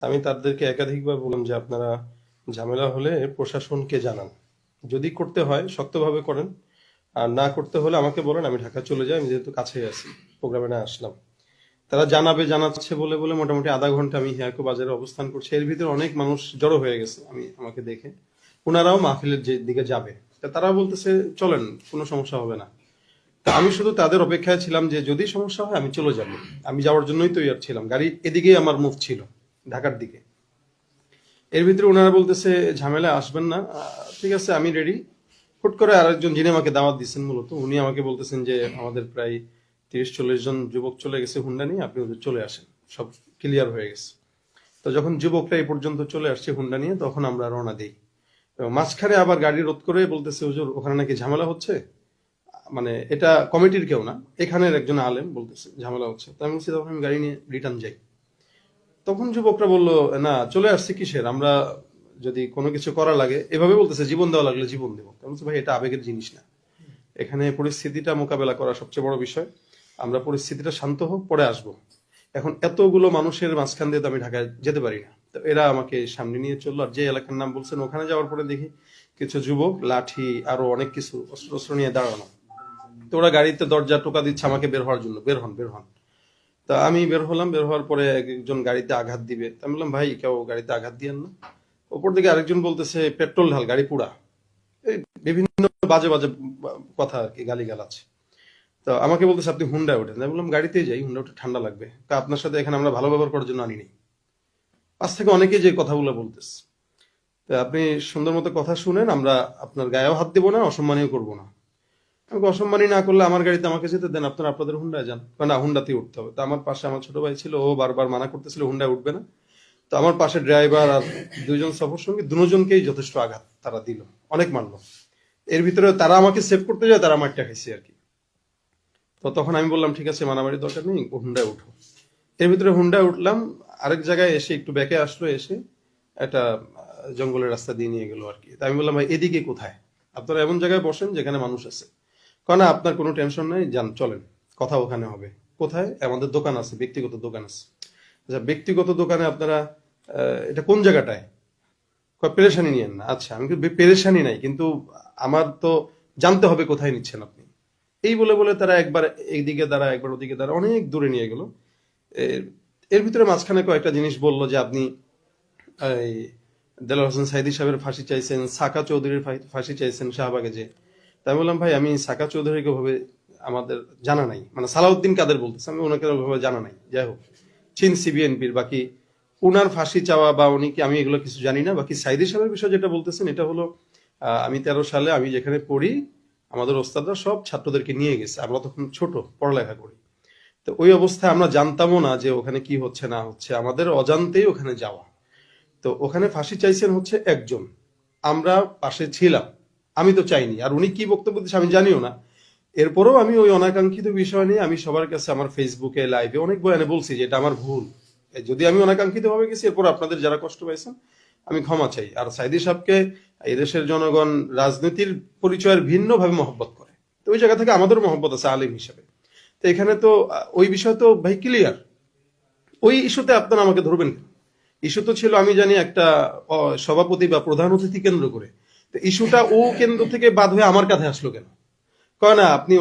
আমি তাদেরকে একাধিকবার বললাম যে আপনারা ঝামেলা হলে প্রশাসনকে জানান, যদি করতে হয় শক্তভাবে করেন, আর না করতে হলে আমাকে বলেন, আমি ঢাকা চলে যাই, আমি যেহেতু কাছেই আছি, প্রোগ্রামে না আসলাম। তারা জানাচ্ছে বলে বলে মোটামুটি আধা ঘন্টা আমি হিয়াকো বাজারে অবস্থান করছি, এর ভিতরে অনেক মানুষ জড়ো হয়ে গেছে আমাকে দেখে, ওনারাও মাহফিলের যে দিকে যাবে, তা তারা বলতেছে চলেন, কোনো সমস্যা হবে না। তা আমি শুধু তাদের অপেক্ষায় ছিলাম যে যদি সমস্যা হয় আমি চলে যাব, আমি যাওয়ার জন্যই তৈরি ছিলাম, গাড়ি এদিকেই আমার মুভ ছিল, ঢাকার দিকে। এর ভিতরে ওনারা বলতেছে ঝামেলা আসবেন না, ঠিক আছে আমি রেডি। হুট করে আরেকজন যিনি আমাকে দাওয়াত দিচ্ছেন মূলত, উনি আমাকে বলতেছেন যে আমাদের প্রায় 30-40 জন যুবক চলে গেছে হুন্ডা নিয়ে, আপনি ওদের চলে আসেন, সব ক্লিয়ার হয়ে গেছে। তো যখন যুবকরা এই পর্যন্ত চলে আসছে হুন্ডা নিয়ে, তখন আমরা রওনা দিই। এবং মাঝখানে আবার গাড়ি রোধ করে বলতেছে হুজুর ওখানে নাকি ঝামেলা হচ্ছে, মানে এটা কমিটির কেউ না, এখানের একজন আলেম বলতেছে ঝামেলা হচ্ছে। তো আমি বলছি তখন আমি গাড়ি নিয়ে রিটার্ন যাই। তখন যুবকরা বললো না চলে আসছে কিসের, আমরা যদি কোনো কিছু করা লাগে, এভাবে বলতেছে জীবন দেওয়া লাগলে জীবন দেবো। আমি বলছি ভাই এটা আবেগের জিনিস না, এখানে পরিস্থিতিটা মোকাবেলা করা সবচেয়ে বড় বিষয়, আমরা পরিস্থিতিটা শান্ত হোক পরে আসবো। এখন এতগুলো মানুষের মাঝখান দিয়ে তো আমি ঢাকায় যেতে পারি না। তো এরা আমাকে সামনে নিয়ে চললো, আর যে এলাকার নাম বলছেন ওখানে যাওয়ার পরে দেখি কিছু যুবক লাঠি আরো অনেক কিছু অস্ত্র অস্ত্র নিয়ে দাঁড়ানো। তো ওরা গাড়িতে দরজা টোকা দিচ্ছে আমাকে বের হওয়ার জন্য, বের হন বের হন। তা আমি বের হলাম, বের হওয়ার পরে একজন গাড়িতে আঘাত দিবে, তা আমি বললাম ভাই কেউ গাড়িতে আঘাত দিয়েন না। ওপর দিকে আরেকজন বলতেছে পেট্রোল ঢাল, গাড়ি পুরা, এই বিভিন্ন বাজে বাজে কথা আর কি, গালিগালাজ। তো আমাকে বলতেছে আপনি হুন্ডায় ওঠেন, আমি বললাম গাড়িতেই যাই, হুন্ডা উঠে ঠান্ডা লাগবে, তা আপনার সাথে এখানে আমরা ভালো ব্যবহার করার জন্য আনিনি। পাশ থেকে অনেকেই যে কথাগুলো বলতেছে, তো আপনি সুন্দর মতো কথা শুনেন, আমরা আপনার গায়েও হাত দেবো না, অসম্মানীয় করবো না। আমাকে অসম্মানী না করলে আমার গাড়িতে আমাকে যেতে দেন, আপনারা আপনাদের হুন্ডায় যান। না হুন্ডাতেই উঠতে হবে। তো আমার পাশে আমার ছোট ভাই ছিল, ও বারবার মানা করতেছিল হুন্ডায় উঠবে না। তো আমার পাশে ড্রাইভার আর দুইজন সফর সঙ্গী, দুজনকেই যথেষ্ট আঘাত তারা দিল, অনেক মারলো। এর ভিতরে তারা আমাকে সেভ করতে যায়, তারা মারটা খাইছে আর কি। তো তখন আমি বললাম ঠিক আছে মারামারির দরকার নেই, হুন্ডায় উঠো। এর ভিতরে হুন্ডায় উঠলাম, আরেক জায়গায় এসে একটু ব্যাকে আসলো, এসে একটা জঙ্গলের রাস্তা দিয়ে নিয়ে গেল আর কি। তা আমি বললাম ভাই এদিকে কোথায়, আপনারা এমন জায়গায় বসেন যেখানে মানুষ আছে। কারণ আপনার কোনো টেনশন নেই, যান চলেন, কথা ওখানে হবে। কোথায়? আমাদের দোকান আছে, ব্যক্তিগত দোকান আছে। আচ্ছা ব্যক্তিগত দোকানে আপনারা এটা কোন জায়গাটায়? পেরেশানি নিয়েন না। আচ্ছা আমি পেরেশানি নাই, কিন্তু আমার তো জানতে হবে কোথায় নিচ্ছেন আপনি। এই বলে বলে তারা একবার এইদিকে দাঁড়া একবার ওদিকে দাঁড়া, অনেক দূরে নিয়ে গেল। এর এর ভিতরে মাঝখানে কয়েকটা জিনিস বললো যে আপনি এই দেলোয়ার হোসেন সাইদী সাহেবের ফাঁসি চাইছেন, সাকা চৌধুরীর ফাঁসি চাইছেন শাহবাগে যে। তাই বললাম ভাই আমি সাকা চৌধুরীকে ভাবে আমাদের জানা নাই, মানে সালাউদ্দিন কাদের বলতেছে, আমি ওনাকে ভাবে জানা নাই। যাই হোক চিনছি বিএনপির, বাকি উনার ফাঁসি চাওয়া বা উনি কি, আমি এগুলো কিছু জানি না। বাকি সাইদী সাহেবের বিষয় যেটা বলতেছেন, এটা হলো আমি 13 সালে আমি যেখানে পড়ি, আমাদের ওস্তাদরা সব ছাত্রদেরকে নিয়ে গেছে, আমরা তখন ছোট পড়ালেখা করি। তো ওই অবস্থায় আমরা জানতামও না যে ওখানে কি হচ্ছে না হচ্ছে, আমাদের অজান্তেই ওখানে যাওয়া। তো ওখানে ফাঁসি চাইছেন হচ্ছে একজন, আমরা পাশে ছিলাম, আমি তো চাইনি, আর উনি কি বক্তব্য দিচ্ছে আমি জানিও না। এরপরেও আমি ওই অনাকাঙ্ক্ষিত বিষয় নিয়ে আমি সবার কাছে আমার ফেসবুকে লাইভে অনেক বয়ানে বলছি যে এটা আমার ভুল, যদি আমি অনাকাঙ্ক্ষিত ভাবে গেছি, এরপর আপনাদের যারা কষ্ট পাইছেন আমি ক্ষমা চাই। আর সাইদী সাহেবকে এদেশের জনগণ রাজনীতির পরিচয়ের ভিন্ন ভাবে মহব্বত করে, তো ওই জায়গা থেকে আমাদেরও মহব্বত আছে আলিম হিসেবে। তো এখানে তো ওই বিষয় তো ভাই ক্লিয়ার, ওই ইস্যুতে আপনারা আমাকে ধরবেন কেন? ইস্যু তো ছিল আমি জানি একটা সভাপতি বা প্রধান অতিথি কেন্দ্র করে। তো ইস্যুটা ও কেন্দ্র থেকে বাদ হয়ে আমার কাছে আসলো কেন? কয় না আপনি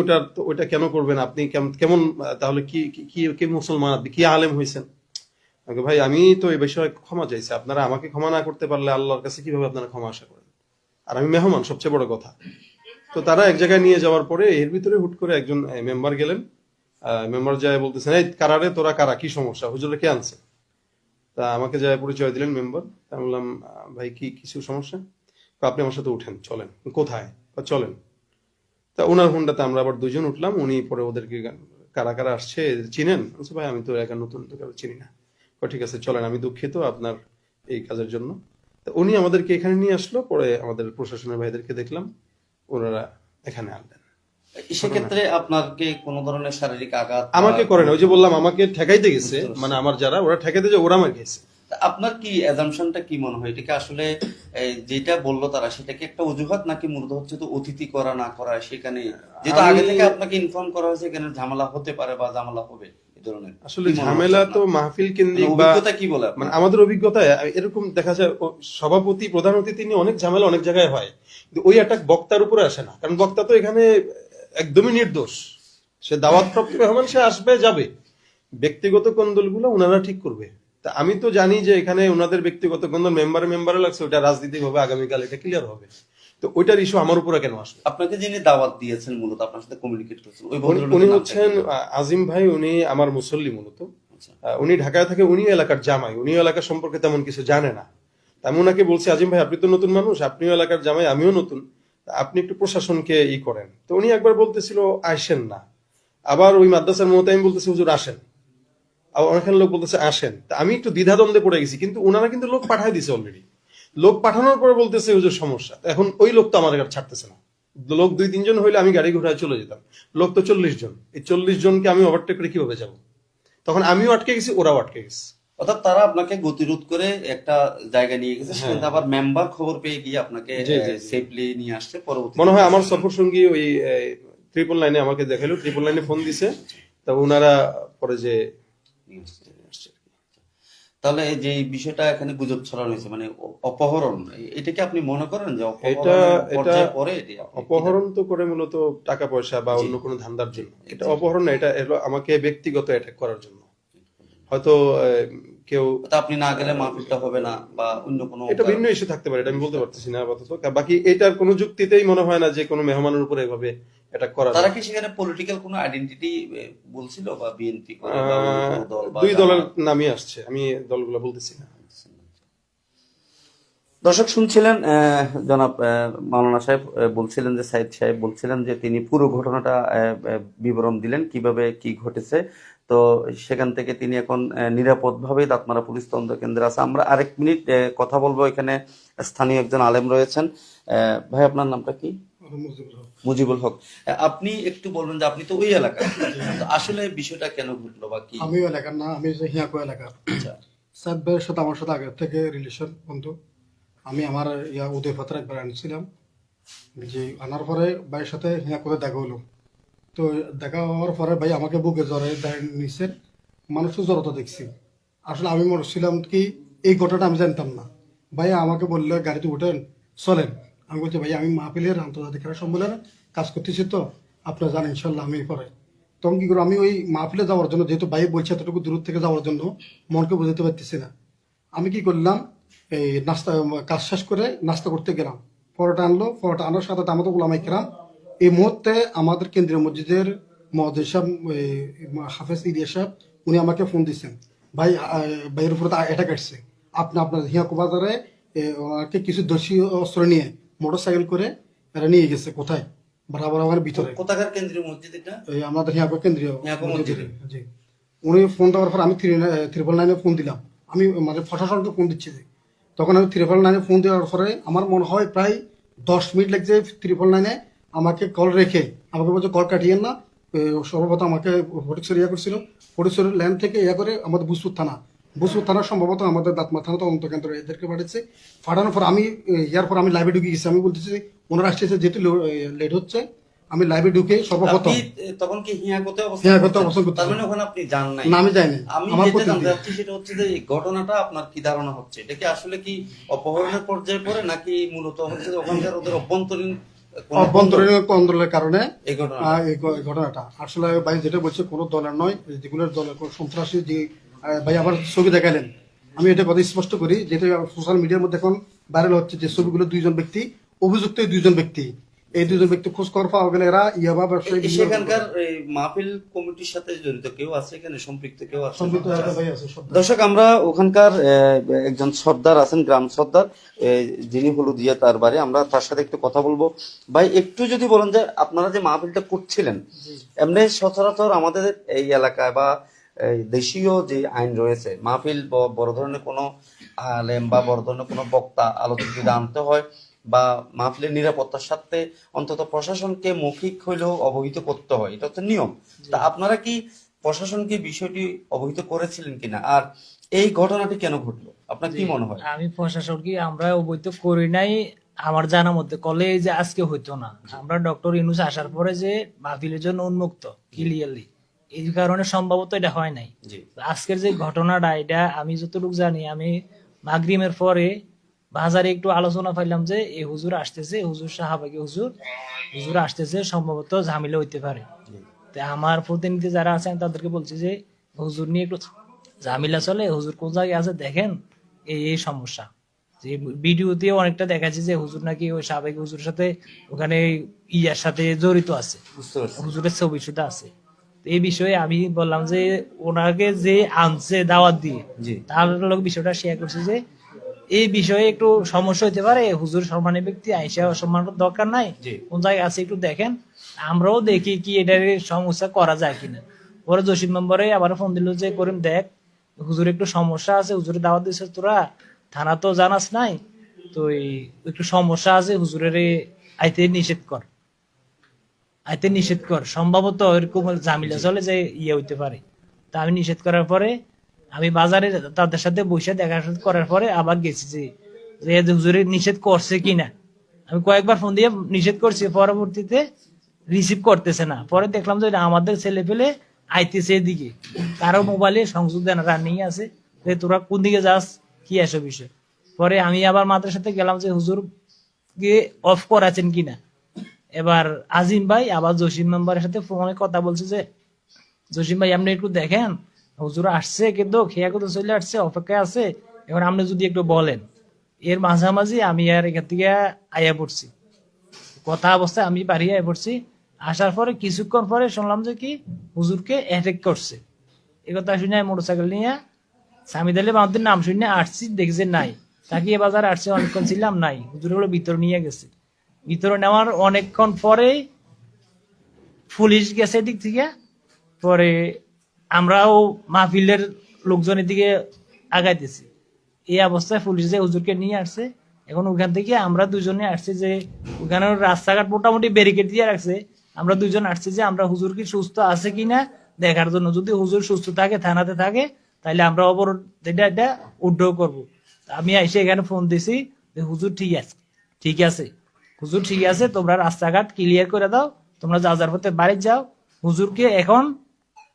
ওটা কেন করবেন, আপনি কেমন তাহলে কি কি কি মুসলমান, আপনি কি আলেম হয়েছেন? ভাই আমি তো এই বিষয়ে ক্ষমা চাইছি, আপনারা আমাকে ক্ষমা না করতে পারলে আল্লাহর কাছে কিভাবে আপনারা ক্ষমা আশা করেন? আর আমি মেহমান, সবচেয়ে বড় কথা। তো তারা এক জায়গায় নিয়ে যাওয়ার পরে এর ভিতরে হুট করে একজন মেম্বার গেলেন, মেম্বার যায় বলতেছেন এই কারারে তোরা কারা, কি সমস্যা, হুজুরে কে আনছে? তা আমাকে যায় পরিচয় দিলেন মেম্বার। তা আমি বললাম ভাই কি কিছু সমস্যা? আপনি আমার সাথে উঠেন, চলেন। কোথায়? চলেন। তা ওনার হুন্ডাতে আমরা আবার দুজন উঠলাম, উনি পরে ওদেরকে কারা কারা আসছে চিনেন? ভাই আমি তো একা নতুন, তো কারো চিনি না। ঠিক আছে চলেন, আমি দুঃখিত আপনার এই কাজের জন্য। তা উনি আমাদেরকে এখানে নিয়ে আসলো, পরে আমাদের প্রশাসনের ভাইদেরকে দেখলাম, ওনারা এখানে আনলেন। সেক্ষেত্রে আপনাকে কোনো ধরনের শারীরিক আঘাত আমাকে করেন, ওই যে বললাম আমাকে ঠেকাইতে গেছে, মানে আমার যারা ওরা ঠেকাইতে যে ওরা আমার গেছে। আপনার কি অ্যাজাম্পশনটা কি মনে হয়, এটাকে আসলে যেটা বললো তারা সেটা কি একটা অজুহাত, নাকি মূলত হচ্ছে তো অতিথি করা না করা, সেখানে যেটা আগে থেকে আপনাকে ইনফর্ম করা হয়েছে এখানে ঝামেলা হতে পারে বা ঝামেলা হবে? এই ধরনের আসলে কি মনে হচ্ছে ঝামেলা আপনার? তো মাহফিল মানে কেন্দ্রিক বা অভিজ্ঞতা কি বলে আপনার? মানে আমাদের অভিজ্ঞতায় এরকম দেখা যায় সভাপতি প্রধান অতিথি নিয়ে অনেক ঝামেলা অনেক জায়গায় হয়, কিন্তু ওই অ্যাটাক বক্তার উপরে আসে না, কারণ বক্তা তো এখানে একদমই নির্দোষ। সে দাওয়াতপ্রাপ্ত মেহমান, সে আসবে যাবে, ব্যক্তিগত কোন্দলগুলো ওনারা ঠিক করবে। তা আমি তো জানি যে এখানে ওনাদের ব্যক্তিগত কোন্দল মেম্বারে লাগছে, ওটা রাজনীতি হবে, আগামীকাল এটা ক্লিয়ার হবে। তো ওইটার ইস্যু আমার উপরে কেন আসবে? আপনাকে যিনি দাওয়াত দিয়েছেন মূলত আপনার সাথে কমিউনিকেট করেছেন ওই উনি ভদ্রলোকের নামটা হচ্ছেন কি? আজিম ভাই, উনি আমার মুসল্লি মূলত। আচ্ছা। উনি ঢাকায় থাকে, উনি এলাকার জামাই, উনি এলাকা সম্পর্কে তেমন কিছু জানে না। তা আমি ওনাকে বলছি, আজিম ভাই আপনি তো নতুন মানুষ, আপনিও এলাকার জামাই, আমিও নতুন, তা আপনি একটু প্রশাসনকে করেন। তো উনি একবার বলতেছিল আসেন না, আবার ওই মাদ্রাসার মতো আমি বলতেছি হুজুর আসেন, আবার অনেকখান লোক বলতেছে আসেন। তা আমি একটু দ্বিধাদ্বন্দ্বে পড়ে গেছি, কিন্তু ওনারা কিন্তু লোক পাঠায় দিছে অলরেডি। লোক পাঠানোর পরে বলতেছে হুজুর সমস্যা। তো এখন ওই লোক তো আমার গাড়ি ছাড়তেছে না। লোক 2-3 জন হইলে আমি গাড়ি ঘোড়ায় চলে যেতাম, লোক তো 40 জন। এই 40 জনকে আমি ওভারটেক করে কিভাবে যাব? তখন আমিও আটকে গেছি, ওরাও আটকে গেছে। অর্থাৎ তারা আপনাকে গতিরোধ করে একটা জায়গায় নিয়ে গেছে, সেখানে হ্যাঁ। আবার মেম্বার খবর পেয়ে গিয়ে আপনাকে জি, জি, জি। সেফলি নিয়ে আসছে। পরবর্তী মনে হয় আমার সফর সঙ্গী ওই 999 আমাকে দেখাইলো, 999 ফোন দিছে, তা ওনারা পরে যে তাহলে এই যে এই বিষয়টা এখানে গুজব ছড়ানো হয়েছে মানে অপহরণ, এটা কি আপনি মনে করেন যে এটা অপহরণের এটা পর্যায়ে পড়ে এটি? আপনি কি অপহরণ তো করে মূলত টাকা পয়সা বা জি। অন্য কোনো ধান্দার জন্য। এটা জি। অপহরণ না, এটা হলো আমাকে ব্যক্তিগত অ্যাটাক করার জন্য। হয়তো কেউ, তা আপনি না গেলে মাহফিলটা হবে না বা অন্য কোনো এটা ভিন্ন ইস্যু থাকতে পারে, এটা আমি বলতে পারতেছি না আপাতত। বাকি এটার কোনো যুক্তিতেই মনে হয় না যে কোনো মেহমানের উপরে এভাবে অ্যাটাক করা তারা যায়। কি সেখানে পলিটিক্যাল কোনো আইডেন্টিটি বলছিল বা বিএনপি করে বা অন্য কোনো দল বা 2 দলের জামাত? নামই আসছে, আমি দলগুলো বলতেছি না। দর্শক শুনছিলেন জনাব মাওলানা সাহেব বলছিলেন যে সাইদ সাহেব বলছিলেন যে তিনি পুরো ঘটনাটা বিবরণ দিলেন কিভাবে কি ঘটেছে। তো সেখান থেকে তিনি এখন নিরাপদভাবে দাঁতমারা পুলিশ তদন্ত কেন্দ্রে আছে। আমরা আরেক মিনিট কথা বলবো, এখানে স্থানীয় একজন আলেম রয়েছেন। ভাই আপনার নামটা কি? মুজিবুল হক। আপনি একটু বলবেন যে আপনি তো ওই এলাকার, তো আসলে বিষয়টা কেন ঘটলো বা কি? আমিও এলাকার না, আমি যে হিয়াকো এলাকার। আচ্ছা। সাদ ভাইয়ের সাথে আমার সাথে আগে থেকে রিলেশন বন্ধু। আমি আমার উদয় পাত্র একবার আনছিলাম, যে আনার পরে ভাইয়ের সাথে হিয়াকোতে দেখা হলো। তো দেখা হওয়ার পরে ভাই আমাকে বুকে জ্বরে নিচ্ছেন, মানুষের জড়তা দেখছি। আসলে আমি মনে ছিলাম কি এই ঘটনাটা আমি জানতাম না। ভাই আমাকে বললো গাড়িতে উঠেন চলেন। আমি বলছি ভাই আমি মাহফিলের আন্তর্জাতিক ক্রীড়া সম্মেলনে কাজ করতেছি, তো আপনারা জানেন ইনশাল্লাহ আমি পরে। তখন কি করে আমি ওই মাহফিলে যাওয়ার জন্য, যেহেতু ভাই বলছে এতটুকু দূর থেকে যাওয়ার জন্য, মনকে বোঝাতে পারতেছি না। আমি কি করলাম, এই নাস্তা কাজ শেষ করে নাস্তা করতে গেলাম। পরোটা আনলো, পরোটা আনার সাথে দামত ওলামাই কেরাম। এই মুহূর্তে আমাদের কেন্দ্রীয় মসজিদের মহোদয় সাহেব, হাফেজ ইলিয়াস সাহেব, উনি আমাকে ফোন দিচ্ছেন, ভাই ভাইয়ের উপরে অ্যাটাক আসছে, আপনি আপনার হিয়াকো বাজারে ওনাকে কিছু দোষী অস্ত্র নিয়ে মোটর সাইকেল করে এরা নিয়ে গেছে। কোথায়? বরাবর আমার ভিতরে, কোথাকার কেন্দ্রীয় মসজিদ এটা? এই আমাদের হিয়াকো কেন্দ্রীয় হিয়াকো মসজিদে। মসজিদে। জি। উনি ফোন দেওয়ার পর আমি 999 ফোন দিলাম। আমি মানে প্রশাসনকে ফোন দিচ্ছি যে। তখন আমি 999 ফোন দেওয়ার পরে আমার মনে হয় প্রায় 10 মিনিট লাগছে 999 আমাকে কল রেখে আমাকে বলছে কল কাটিয়েন না। সর্বপ্রথম আমাকে ফটিকছড়ি করছিল, ফটিকছড়ির ল্যান্ড থেকে করে আমাদের বুসপুর থানা সম্ভবত আমাদের দাঁতমা থানা তদন্ত কেন্দ্র এদেরকে পাঠিয়েছে। পাঠানোর পর আমি ইয়ার পর আমি লাইভে ঢুকে গেছি। আমি বলতেছি ওনারা আসতেছে, যেহেতু লেট হচ্ছে, আমি লাইভে ঢুকে সর্বপ্রথম আপনি তখন কি হিয়াকোতে হিয়াকোতে অবস্থান অবস্থান করছেন? করতেছি। তার মানে ওখানে আপনি যান নাই? না, আমি যাইনি। আমি আমার যেটা প্রতিনিধি। জানতে চাচ্ছি সেটা হচ্ছে যে এই ঘটনাটা আপনার কি ধারণা হচ্ছে, এটা কি আসলে কি অপহরণের পর্যায়ে পড়ে নাকি মূলত হচ্ছে যে ওখানকার ওদের অভ্যন্তরীণ কোনো অভ্যন্তরীণ আন্দোলনের কারণে এই ঘটনা? এই ঘটনাটা আসলে ভাই যেটা বলছে কোনো দলের নয়, যেগুলো দলের কোনো সন্ত্রাসী যে ভাই আবার ছবি দেখালেন। আমি এটা কথা স্পষ্ট করি, যেটা সোশ্যাল মিডিয়ার মধ্যে এখন ভাইরাল হচ্ছে যে ছবিগুলো 2 জন ব্যক্তি, অভিযুক্ত এই 2 জন ব্যক্তি, এই 2 জন ব্যক্তি খোঁজ খবর পাওয়া গেলে এরা ইয়াবা ব্যবসায়ী সেখানকার এই মাহফিল কমিটির সাথে জড়িত কেউ আছে, এখানে সম্পৃক্ত কেউ আছে? সম্পৃক্ত একটা ভাই আছে সব। দর্শক আমরা ওখানকার একজন সর্দার আছেন, গ্রাম সর্দার, যিনি হলুদিয়া তার বাড়ি, আমরা তার সাথে একটু কথা বলবো। ভাই একটু যদি বলেন যে আপনারা যে মাহফিলটা করছিলেন, এমনি সচরাচর আমাদের এই এলাকায় বা দেশীয় যে আইন রয়েছে, মাহফিল বড় ধরনের কোনো আলেম বা বড় ধরনের কোনো বক্তা আলোচক যদি আনতে হয় বা মাহফিলের নিরাপত্তার সাথে অন্তত প্রশাসনকে মৌখিক হইলেও অবহিত করতে হয়, এটা হচ্ছে নিয়ম। তা আপনারা কি প্রশাসনকে বিষয়টি অবহিত করেছিলেন কিনা, আর এই ঘটনাটি কেন ঘটলো আপনার কি মনে হয়? আমি প্রশাসনকে আমরা অবৈধ করি নাই। আমার জানার মধ্যে কলে এই যে আজকে হইতো না, আমরা ডক্টর ইউনূস আসার পরে যে মাহফিলের জন্য উন্মুক্ত ক্লিয়ারলি এই কারণে সম্ভবত এটা হয় নাই। জি আজকের যে ঘটনাটা, এটা আমি যতটুকু জানি, আমি মাগরিমের পরে বাজারে একটু আলোচনা পাইলাম যে এই হুজুর আসতেছে, হুজুর শাহবাগী হুজুর হুজুর আসতেছে, সম্ভবত ঝামেলা হইতে পারে। তো আমার প্রতিনিধি যারা আছেন তাদেরকে বলছি যে হুজুর নিয়ে একটু ঝামেলা চলে, হুজুর কোন জায়গায় আছে দেখেন, এই সমস্যা। যে ভিডিওতে অনেকটা দেখাচ্ছে যে হুজুর নাকি ওই সাবেক হুজুরের সাথে ওখানে ইয়ার সাথে জড়িত আছে, বুঝতে পারছি। হুজুরের ছবি শুধু আছে। তো এই বিষয়ে আমি বললাম যে ওনাকে যে আনছে দাওয়াত দিয়ে, জি তার লোক বিষয়টা শেয়ার করছে যে এই বিষয়ে একটু সমস্যা হতে পারে, হুজুর সম্মানী ব্যক্তি, আইসা অসম্মানের দরকার নাই, জি কোন জায়গায় আছে একটু দেখেন, আমরাও দেখি কি এটার সমস্যা করা যায় কিনা। পরে জসিম মেম্বারে আবার ফোন দিল যে করিম দেখ, হুজুর একটু সমস্যা আছে, হুজুরের দাওয়াত দিচ্ছে তোরা, থানা তো জানাস নাই, তো একটু সমস্যা আছে, হুজুরের আইতে নিষেধ কর, আইতে নিষেধ কর, সম্ভবত এরকম ঝামেলা চলে যে ইয়ে হইতে পারে। তা আমি নিষেধ করার পরে আমি বাজারে তাদের সাথে বসে দেখা করার পরে আবার গেছি যে যে হুজুরে নিষেধ করছে কিনা। আমি কয়েকবার ফোন দিয়ে নিষেধ করছি, পরবর্তীতে রিসিভ করতেছে না। পরে দেখলাম যে এটা আমাদের ছেলে পেলে আইতেছে এদিকে, কারো মোবাইলে সংযোগ দেন রানিং আছে, যে তোরা কোন দিকে যাস, কি আসো বিষয়। পরে আমি আবার মাদের সাথে গেলাম যে হুজুর কে অফ করাছেন কিনা। এবার আজিম ভাই আবার জসিম মেম্বারের সাথে ফোনে কথা বলছে যে জসিম ভাই আপনি একটু দেখেন, হুজুর আসছে কিন্তু খেয়া কিন্তু চলে আসছে, অপেক্ষায় আছে, এবার আপনি যদি একটু বলেন। এর মাঝামাঝি আমি আর এখান থেকে আয়া পড়ছি, কথা অবস্থায় আমি বাড়ি আয়া পড়ছি। আসার পরে কিছুক্ষণ পরে শুনলাম যে কি হুজুরকে অ্যাটাক করছে। এ কথা শুনে আমি মোটরসাইকেল নিয়ে সামিদ আলী মাহমুদের নাম শুনে আসছি, দেখি যে নাই, তাকিয়ে বাজারে আসছে, অনেকক্ষণ ছিলাম নাই, হুজুর গুলো ভিতরে নিয়ে গেছে। ভিতরে নেওয়ার অনেকক্ষণ পরে পুলিশ গেছে দিক থেকে। পরে আমরাও মাহফিলের লোকজনের দিকে আগাইতেছি। এই অবস্থায় পুলিশ যে হুজুরকে নিয়ে আসছে, এখন ওখান থেকে আমরা দুজনে আসছি যে ওখানে রাস্তাঘাট মোটামুটি ব্যারিকেড দিয়ে রাখছে, আমরা দুজন আসছি যে আমরা হুজুর কি সুস্থ আছে কিনা দেখার জন্য। যদি হুজুর সুস্থ থাকে, থানাতে থাকে, তাহলে আমরা অবরোধ এটা উদ্যোগ করবো। আমি এসে এখানে ফোন দিছি যে হুজুর ঠিক আছে, ঠিক আছে, হুজুর ঠিক আছে, তোমরা রাস্তাঘাট ক্লিয়ার করে দাও, তোমরা যা যার পথে বাড়ি যাও। হুজুরকে এখন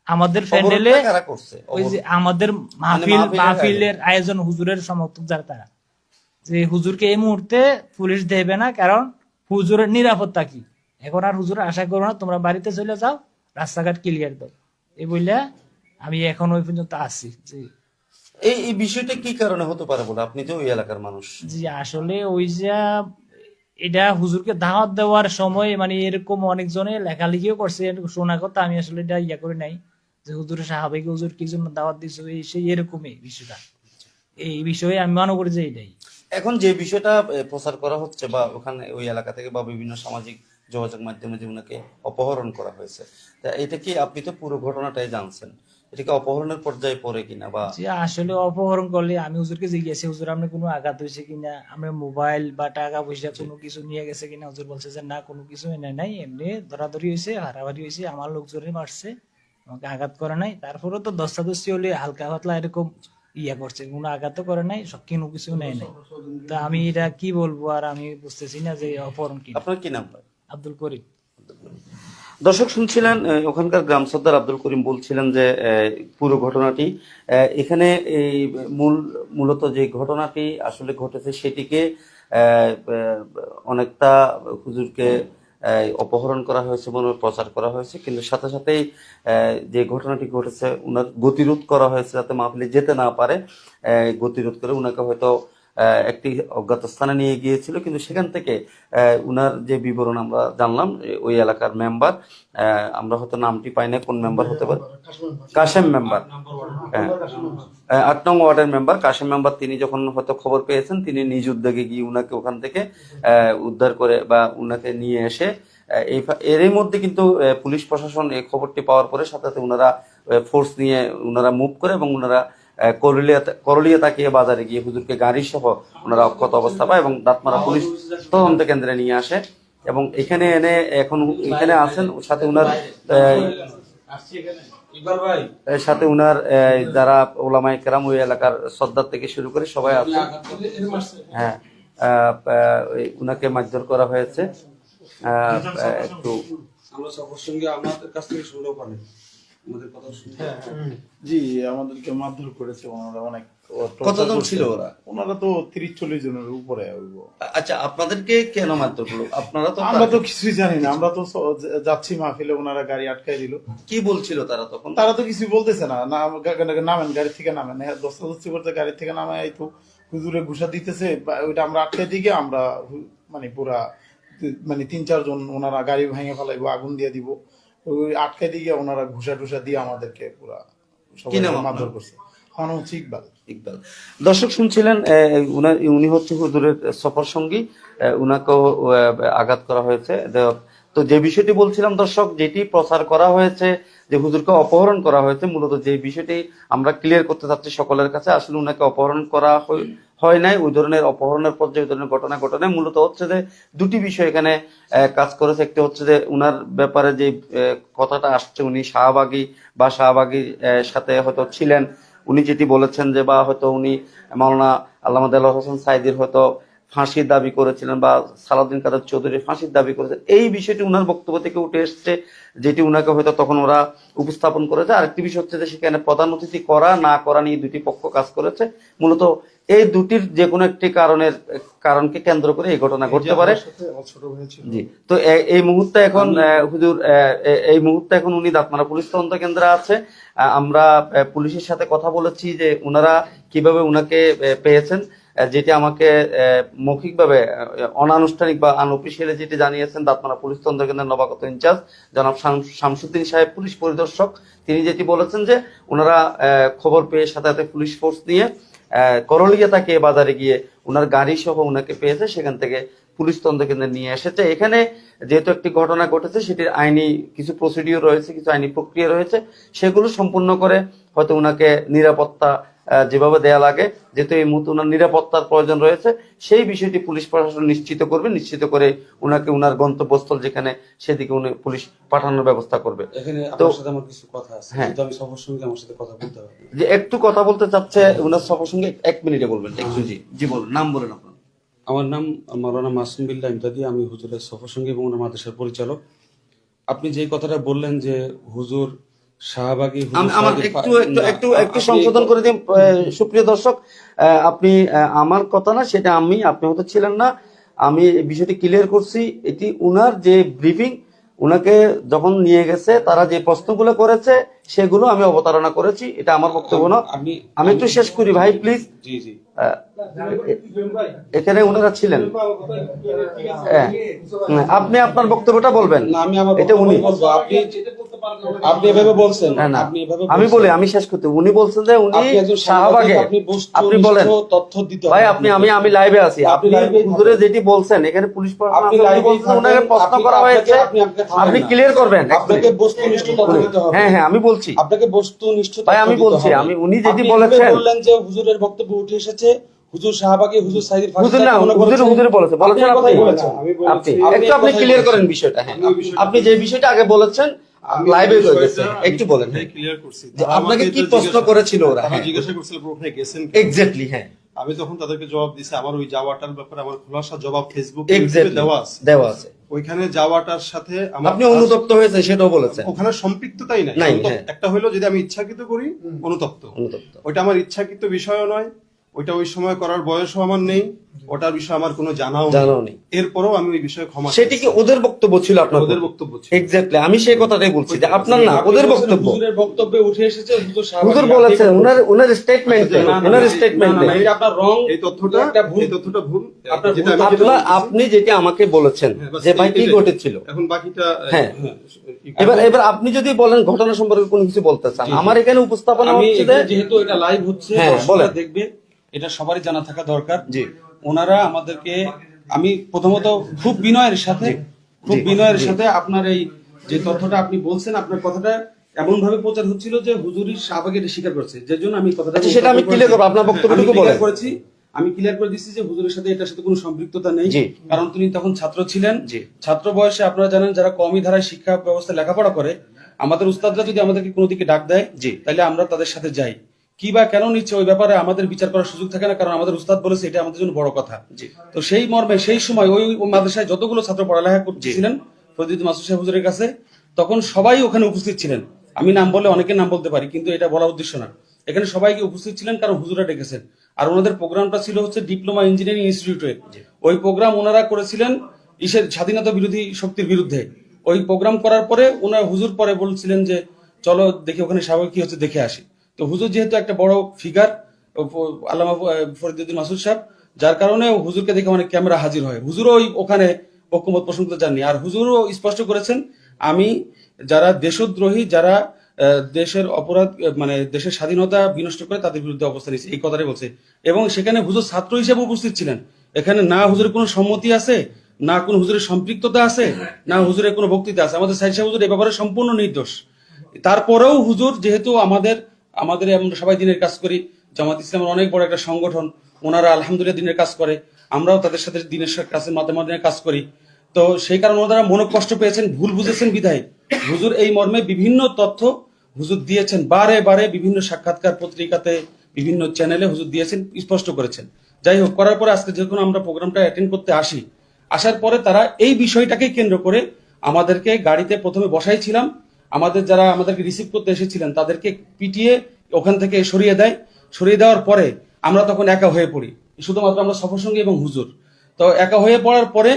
আমাদের প্যান্ডেলে অবরোধটা কারা করছে? ওই যে আমাদের মাহফিলের মাহফিলের আয়োজন হুজুরের সমর্থক যারা, তারা যে হুজুরকে এই মুহূর্তে পুলিশ দেবে না, কারণ হুজুরের নিরাপত্তা কি, এখন আর হুজুর আশা করো না, তোমরা বাড়িতে চলে যাও, রাস্তাঘাট ক্লিয়ার দাও। এই বললে আমি এখন ওই পর্যন্ত আসছি। এই বিষয়টা কি কারণে হতে পারে বলে, আপনি তো ওই এলাকার মানুষ। জি আসলে ওই যে এটা হুজুরকে দাওয়াত দেওয়ার সময় মানে এরকম অনেকজনে লেখালেখিও করছে, শোনা কথা, আমি আসলে এটা ইয়া করে নাই যে হুজুর স্বাভাবিক হুজুর কি জন্য দাওয়াত দিচ্ছে, সেই এরকমই বিষয়টা। এই বিষয়ে আমি মনে করি যে এটাই। এখন যে বিষয়টা প্রচার করা হচ্ছে বা ওখানে ওই এলাকা থেকে বা বিভিন্ন সামাজিক যোগাযোগ মাধ্যমে যে ওনাকে অপহরণ করা হয়েছে, তা এটা কি, আপনি তো পুরো ঘটনাটাই জানছেন, এটা কি অপহরণের পর্যায়ে পড়ে কিনা বা? যে আসলে অপহরণ করলে আমি হুজুরকে জিজ্ঞাসা, হুজুর আপনি কোনো আঘাত হয়েছে কিনা, আমরা মোবাইল বা টাকা পয়সা কোনো কিছু নিয়ে গেছে কিনা। হুজুর বলছে যে না, কোনো কিছু এনে নাই, এমনি ধরাধরি হয়েছে, হারাহারি হয়েছে, আমার লোকজনে মারছে, আমাকে আঘাত করে নাই। তারপরে তো দস্তাদস্তি হলে হালকা পাতলা এরকম ইয়া করছে, কোনো আঘাত করে নাই, কোনো কিছু নেয় নাই। তা আমি এটা কি বলবো, আর আমি বুঝতেছি না যে অপহরণ কি। আপনার কি নাম? আব্দুল করিম। দর্শক শুনছিলেন ওখানকার গ্রাম সর্দার আব্দুল করিম বলছিলেন যে পুরো ঘটনাটি এখানে এই মূলত যে ঘটনাটি আসলে ঘটেছে সেটিকে অনেকটা হুজুরকে অপহরণ করা হয়েছে বলে প্রচার করা হয়েছে, কিন্তু সাথে সাথেই যে ঘটনাটি ঘটেছে উনার গতিরোধ করা হয়েছে যাতে মাহফিলে যেতে না পারে। গতিরোধ করে উনাকে হয়তো একটি অজ্ঞাত স্থানে নিয়ে গিয়েছিল, কিন্তু সেখান থেকে উনার যে বিবরণ আমরা জানলাম, ওই এলাকার মেম্বার, আমরা হয়তো নামটি পাই না, কোন মেম্বার হতে পারে, কাশেম মেম্বার, 8 নং ওয়ার্ডের মেম্বার কাশেম মেম্বার, তিনি যখন হয়তো খবর পেয়েছেন, তিনি নিজ উদ্যোগে গিয়ে উনাকে ওখান থেকে উদ্ধার করে বা উনাকে নিয়ে এসে এরই মধ্যে কিন্তু পুলিশ প্রশাসন এই খবরটি পাওয়ার পরে সাথে সাথে উনারা ফোর্স নিয়ে উনারা মুভ করে এবং উনারা করলিয়া তাকিয়ে বাজারে গিয়ে হুজুরকে গাড়ি সহ ওনারা অক্ষত অবস্থা পায় এবং দাঁতমারা পুলিশ তদন্ত কেন্দ্রে নিয়ে আসে এবং এখানে এনে এখন এখানে আছেন সাথে উনার যারা ওলামায়ে কেরাম, ওই এলাকার সর্দার থেকে শুরু করে সবাই আছে। হ্যাঁ, উনাকে মারধর করা হয়েছে। একটু আমাদের কথা শুনে? জি, আমাদেরকে মারধর করেছে ওনারা অনেক। কতজন ছিল ওরা? ওনারা তো 30-40 জনের উপরে হইব। আচ্ছা, আপনাদেরকে কেন মারধর করলো? আপনারা তো আমরা তো কিছুই জানি না, আমরা তো যাচ্ছি মাহফিলে, ওনারা গাড়ি আটকাই দিল। কি বলছিল তারা তখন? তারা তো কিছু বলতেছে না, নামেন গাড়ি থেকে নামেন, দস্তাদস্তি করতে গাড়ি থেকে নামে, এই তো হুজুরে ঘুষা দিতেছে, ওইটা আমরা আটকাই দিয়ে আমরা মানে পুরা মানে 3-4 জন ওনারা গাড়ি ভেঙে ফেলাইবো, আগুন দিয়ে দিব, ওই আটকাই দিয়ে ওনারা ঘুষা টুষা দিয়ে আমাদেরকে পুরা কি নাম সবাই মারধর আপনার? করছে। আমার নাম হচ্ছে ইকবাল। ইকবাল। দর্শক শুনছিলেন, উনি হচ্ছে হুজুরের সফর সঙ্গী, উনাকেও আঘাত করা হয়েছে। তো যে বিষয়টি বলছিলাম দর্শক, যেটি প্রচার করা হয়েছে যে হুজুরকে অপহরণ করা হয়েছে, মূলত যে বিষয়টি আমরা ক্লিয়ার করতে চাচ্ছি সকলের কাছে, আসলে উনাকে অপহরণ করা হয় নাই। ওই ধরনের অপহরণের পর্যায়ে ওই ধরনের ঘটনা ঘটনা মূলত হচ্ছে যে দুটি বিষয় এখানে কাজ করেছে। একটি হচ্ছে যে উনার ব্যাপারে যে কথাটা আসছে, উনি শাহবাগী বা শাহবাগীর সাথে হয়তো ছিলেন, উনি যেটি বলেছেন যে, বা হয়তো উনি মাওলানা আল্লামা দেলোয়ার হোসেন সাইদির হয়তো ফাঁসির দাবি করেছিলেন বা সালাউদ্দিন কাদের চৌধুরীর ফাঁসির দাবি করেছেন, এই বিষয়টি উনার বক্তব্য থেকে উঠে এসছে, যেটি উনাকে হয়তো তখন ওরা উপস্থাপন করেছে। আরেকটি বিষয় হচ্ছে যে সেখানে প্রধান অতিথি করা না করা নিয়ে দুটি পক্ষ কাজ করেছে। মূলত এই দুটির যে কোনো একটি কারণকে কেন্দ্র করে এই ঘটনা ঘটতে পারে। আমার ছোট ভাই ছিল। জি, তো এই মুহূর্তে এখন হুজুর এই মুহূর্তে এখন উনি দাঁতমারা পুলিশ তদন্ত কেন্দ্রে আছে। আমরা পুলিশের সাথে কথা বলেছি যে উনারা কিভাবে উনাকে পেয়েছেন, যেটি আমাকে মৌখিকভাবে অনানুষ্ঠানিক বা আনঅফিসিয়ালি যেটি জানিয়েছেন দাঁতমারা পুলিশ তদন্ত কেন্দ্রের নবাগত ইনচার্জ জনাব শামসুদ্দিন সাহেব, পুলিশ পরিদর্শক। তিনি যেটি বলেছেন যে ওনারা খবর পেয়ে সাথে পুলিশ ফোর্স নিয়ে করলিয়া তাকে বাজারে গিয়ে উনার গাড়ি সহ উনাকে পেয়েছে, সেখান থেকে পুলিশ তদন্ত কেন্দ্রে নিয়ে এসেছে। এখানে যেহেতু একটি ঘটনা ঘটেছে, সেটির আইনি কিছু প্রসিডিওর রয়েছে, কিছু আইনি প্রক্রিয়া রয়েছে, সেগুলো সম্পূর্ণ করে হয়তো উনাকে নিরাপত্তা যেভাবে দেয়া লাগে, যেহেতু এই মুহূর্তে উনার নিরাপত্তার প্রয়োজন রয়েছে, সেই বিষয়টি পুলিশ প্রশাসন নিশ্চিত করবে, নিশ্চিত করে উনাকে উনার গন্তব্যস্থল যেখানে সেদিকে উনি পুলিশ পাঠানোর ব্যবস্থা করবে। এখানে তো আপনার সাথে আমার কিছু কথা আছে, হ্যাঁ। কিন্তু আমি সবার সঙ্গে আমার সাথে কথা বলতে হবে। যে একটু কথা বলতে চাচ্ছে উনার সবার সঙ্গে 1 মিনিটে বলবেন একটু। জি জি বলুন, নাম বলেন আপনার। আমার নাম মাওলানা মাসুম বিল্লাহ ইমদাদি, আমি হুজুরের সফর সঙ্গী এবং ওনার মাদ্রাসার পরিচালক। আপনি যে কথাটা বললেন যে হুজুর শাহবাগী, আমার একটু সংশোধন করে দিন সুপ্রিয় দর্শক, আপনি আমার কথা না, সেটা আপনি হয়তো ছিলেন না, আমি এই বিষয়টি ক্লিয়ার করছি। এটি উনার যে ব্রিফিং, উনাকে যখন নিয়ে গেছে তারা যে প্রশ্নগুলো করেছে সেগুলো আমি অবতারণা করেছি, এটা আমার বক্তব্য না। আমি একটু শেষ করি ভাই প্লিজ। জি জি, এখানে ওনারা ছিলেন, আপনি আপনার বক্তব্যটা বলবেন। না, আমি আমার এটা উনি বলবো, আপনি এভাবে বলছেন, না আপনি এভাবে আমি বলছেন। বলি, আমি শেষ করতে, উনি বলছেন যে উনি আপনি একজন শাহবাগে, সাংবাদিক, আপনি বস্তুনিষ্ঠ আপনি বলেন তথ্য দিতে ভাই, হবে। আমি লাইভে আছি, আপনি লাইভেই হুজুরে যেটি বলছেন এখানে পুলিশ প্রশাসন আপনি আছে, লাইভেই বলছেন ওনাকে থাকবেন, প্রশ্ন করা আপনাকে হয়েছে, থামাবেন আপনি না। ক্লিয়ার করবেন। আপনাকে বস্তুনিষ্ঠ তথ্য দিতে হবে। হ্যাঁ আমি বলছি আপনাকে বস্তুনিষ্ঠ তথ্য ভাই, আমি দিতে বলছি, হবে। আমি উনি যেটি আপনি বলেছেন, বললেন যে হুজুরের বক্তব্য উঠে এসেছে, হুজুর শাহবাগী, হুজুর সাইদির ফাঁসি হুজুর না, কামনা করেছেন। হুজুরে বলেছেন আপনি আপনি কথাই বলেছেন। আপনি ক্লিয়ার করেন বিষয়টা। হ্যাঁ, আপনি যে বিষয়টা আগে বলেছেন লাইভে রয়েছে, একটু বলেন। ক্লিয়ার করছি যে আপনাকে কি প্রশ্ন করেছিল ওরা? তারা জিজ্ঞাসা করছিল ওখানে গেছেন কি? এক্স্যাক্টলি, হ্যাঁ আমি তখন তাদেরকে জবাব দিছি, আমার ওই যাওয়াটার ব্যাপারে আমার খোলাসা জবাব ফেসবুকে এক্স্যাক্টলি দেওয়া আছে। আছে। ওইখানে যাওয়াটার সাথে আমার আপনি অনুতপ্ত হয়েছে সেটাও বলেছেন। ওখানে সম্পৃক্ততাই নাই। নাই, হ্যাঁ। একটা হলো যদি আমি ইচ্ছাকৃত করি, অনুতপ্ত। ওইটা আমার ইচ্ছাকৃত বিষয়ও নয়, ওইটা ওই সময় করার বয়সও আমার নেই, ওটার বিষয়ে আমার কোনো জানাও নেই। এরপরও আমি ওই বিষয়ে ক্ষমা চাইছি। সেটি কি ওদের বক্তব্য ছিল? আপনার ওদের বক্তব্য ছিল। এক্স্যাক্টলি, আমি সেই কথাটাই বলছি যে আপনার না, আপনি ওদের বলছেন বক্তব্য। হুজুরের বক্তব্যে উঠে এসেছে হুজুর শাহবাগী। হুজুর বলেছেন ওনার স্টেটমেন্ট, ওনার স্টেটমেন্ট। এটা আপনার রং, এই তথ্যটা ভুল। আপনার যেটা আমি আপনি যেটি আমাকে বলেছেন যে ভাই কি ঘটেছিল, এখন বাকিটা হ্যাঁ। এবার আপনি যদি বলেন ঘটনা সম্পর্কে কোনো কিছু বলতে চান, আমার এখানে উপস্থাপনা আমি হচ্ছে যে যেহেতু এটা লাইভ হচ্ছে, হ্যাঁ, দর্শকরা বলেন। দেখবে, এটা সবারই জানা থাকা দরকার। জি। ওনারা আমাদেরকে, আমি প্রথমত খুব বিনয়ের সাথে আপনার এই যে তথ্যটা আপনি বলছেন, আপনার কথাটা এমন ভাবে প্রচার হচ্ছিল যে হুজুরির শাহবাগী এটা স্বীকার করছে, যে জন্য আমি কথাটা আচ্ছা, সেটা আমি ক্লিয়ার করব, আপনার বক্তব্যটুকু বলেন। আমি ক্লিয়ার করে দিচ্ছি যে হুজুরের সাথে এটার সাথে কোনো সম্পৃক্ততা নেই, জি। কারণ তিনি তখন ছাত্র ছিলেন। জি। ছাত্র বয়সে আপনারা জানেন, যারা কমই ধারায় শিক্ষা ব্যবস্থা লেখাপড়া করে, আমাদের উস্তাদরা যদি আমাদেরকে কোনো দিকে ডাক দেয়, জি। তাহলে আমরা তাদের সাথে যাই। কি বা কেন নিচ্ছে ওই ব্যাপারে আমাদের বিচার করার সুযোগ থাকে না, কারণ আমাদের উস্তাদ বলেছে এটা আমাদের জন্য বড় কথা। তো সেই মর্মে সেই সময় ওই মাদ্রাসায় যতগুলো ছাত্র পড়ালেখা করতেছিলেন ফরিদ মাসুদ সাহেব হুজুরের কাছে, তখন সবাই ওখানে উপস্থিত ছিলেন। আমি নাম বলে অনেকের নাম বলতে পারি, কিন্তু এটা বলার উদ্দেশ্য না। এখানে সবাইকে উপস্থিত ছিলেন কারণ হুজুরা ডেকেছেন। আর ওনাদের প্রোগ্রামটা ছিল হচ্ছে ডিপ্লোমা ইঞ্জিনিয়ারিং ইনস্টিটিউটে। ওই প্রোগ্রাম ওনারা করেছিলেন স্বাধীনতা বিরোধী শক্তির বিরুদ্ধে। ওই প্রোগ্রাম করার পরে ওনারা হুজুর পরে বলছিলেন যে চলো দেখি ওখানে স্বাভাবিক কি হচ্ছে দেখে আসি। তো হুজুর যেহেতু একটা বড় ফিগার, আল্লামা ফরিদউদ্দিন মাসুদ সাহেব, যার কারণে হুজুরকে দেখে অনেক ক্যামেরা হাজির হয়। হুজুরও ওখানে ঐক্যমত পোষণ করতে যাননি। আর হুজুরও স্পষ্ট করেছেন, আমি যারা দেশদ্রোহী, যারা দেশের অপরাধ মানে দেশের স্বাধীনতা বিনষ্ট করে তাদের বিরুদ্ধে অবস্থান নিয়েছে, এই কথাটাই বলছে। এবং সেখানে হুজুর ছাত্র হিসেবে উপস্থিত ছিলেন। এখানে না হুজুরের কোনো সম্মতি আছে, না কোনো হুজুরের সম্পৃক্ততা আছে, না হুজুরের কোনো বক্তৃতা আছে। আমাদের সাইদ সাহেব হুজুর এ ব্যাপারে সম্পূর্ণ নির্দোষ। তারপরেও হুজুর যেহেতু আমাদের আমরা সবাই দিনের কাজ করি, জামাত ইসলামের অনেক বড় একটা সংগঠন, ওনারা আলহামদুলিল্লাহ দিনের কাজ করে, আমরাও তাদের সাথে দিনের কাছে মাঝে মাঝে কাজ করি। তো সেই কারণে ওনারা মনোকষ্ট পেয়েছেন, ভুল বুঝেছেন বিধায় হুজুর এই মর্মে বিভিন্ন তথ্য হুজুর দিয়েছেন, বারে বারে বিভিন্ন সাক্ষাৎকার পত্রিকাতে বিভিন্ন চ্যানেলে হুজুর দিয়েছেন, স্পষ্ট করেছেন। যাই হোক, করার পরে আজকে যখন আমরা প্রোগ্রামটা অ্যাটেন্ড করতে আসি, আসার পরে তারা এই বিষয়টাকে কেন্দ্র করে আমাদেরকে গাড়িতে প্রথমে বসাইছিলাম, আমাদের যারা আমাদেরকে রিসিভ করতে এসেছিলেন তাদেরকে পিটিয়ে ওখান থেকে সরিয়ে দেয়। সরিয়ে দেওয়ার পরে আমরা তখন একা হয়ে পড়ি, শুধুমাত্র আমরা সফরসঙ্গী এবং হুজুর। তো একা হয়ে পড়ার পরে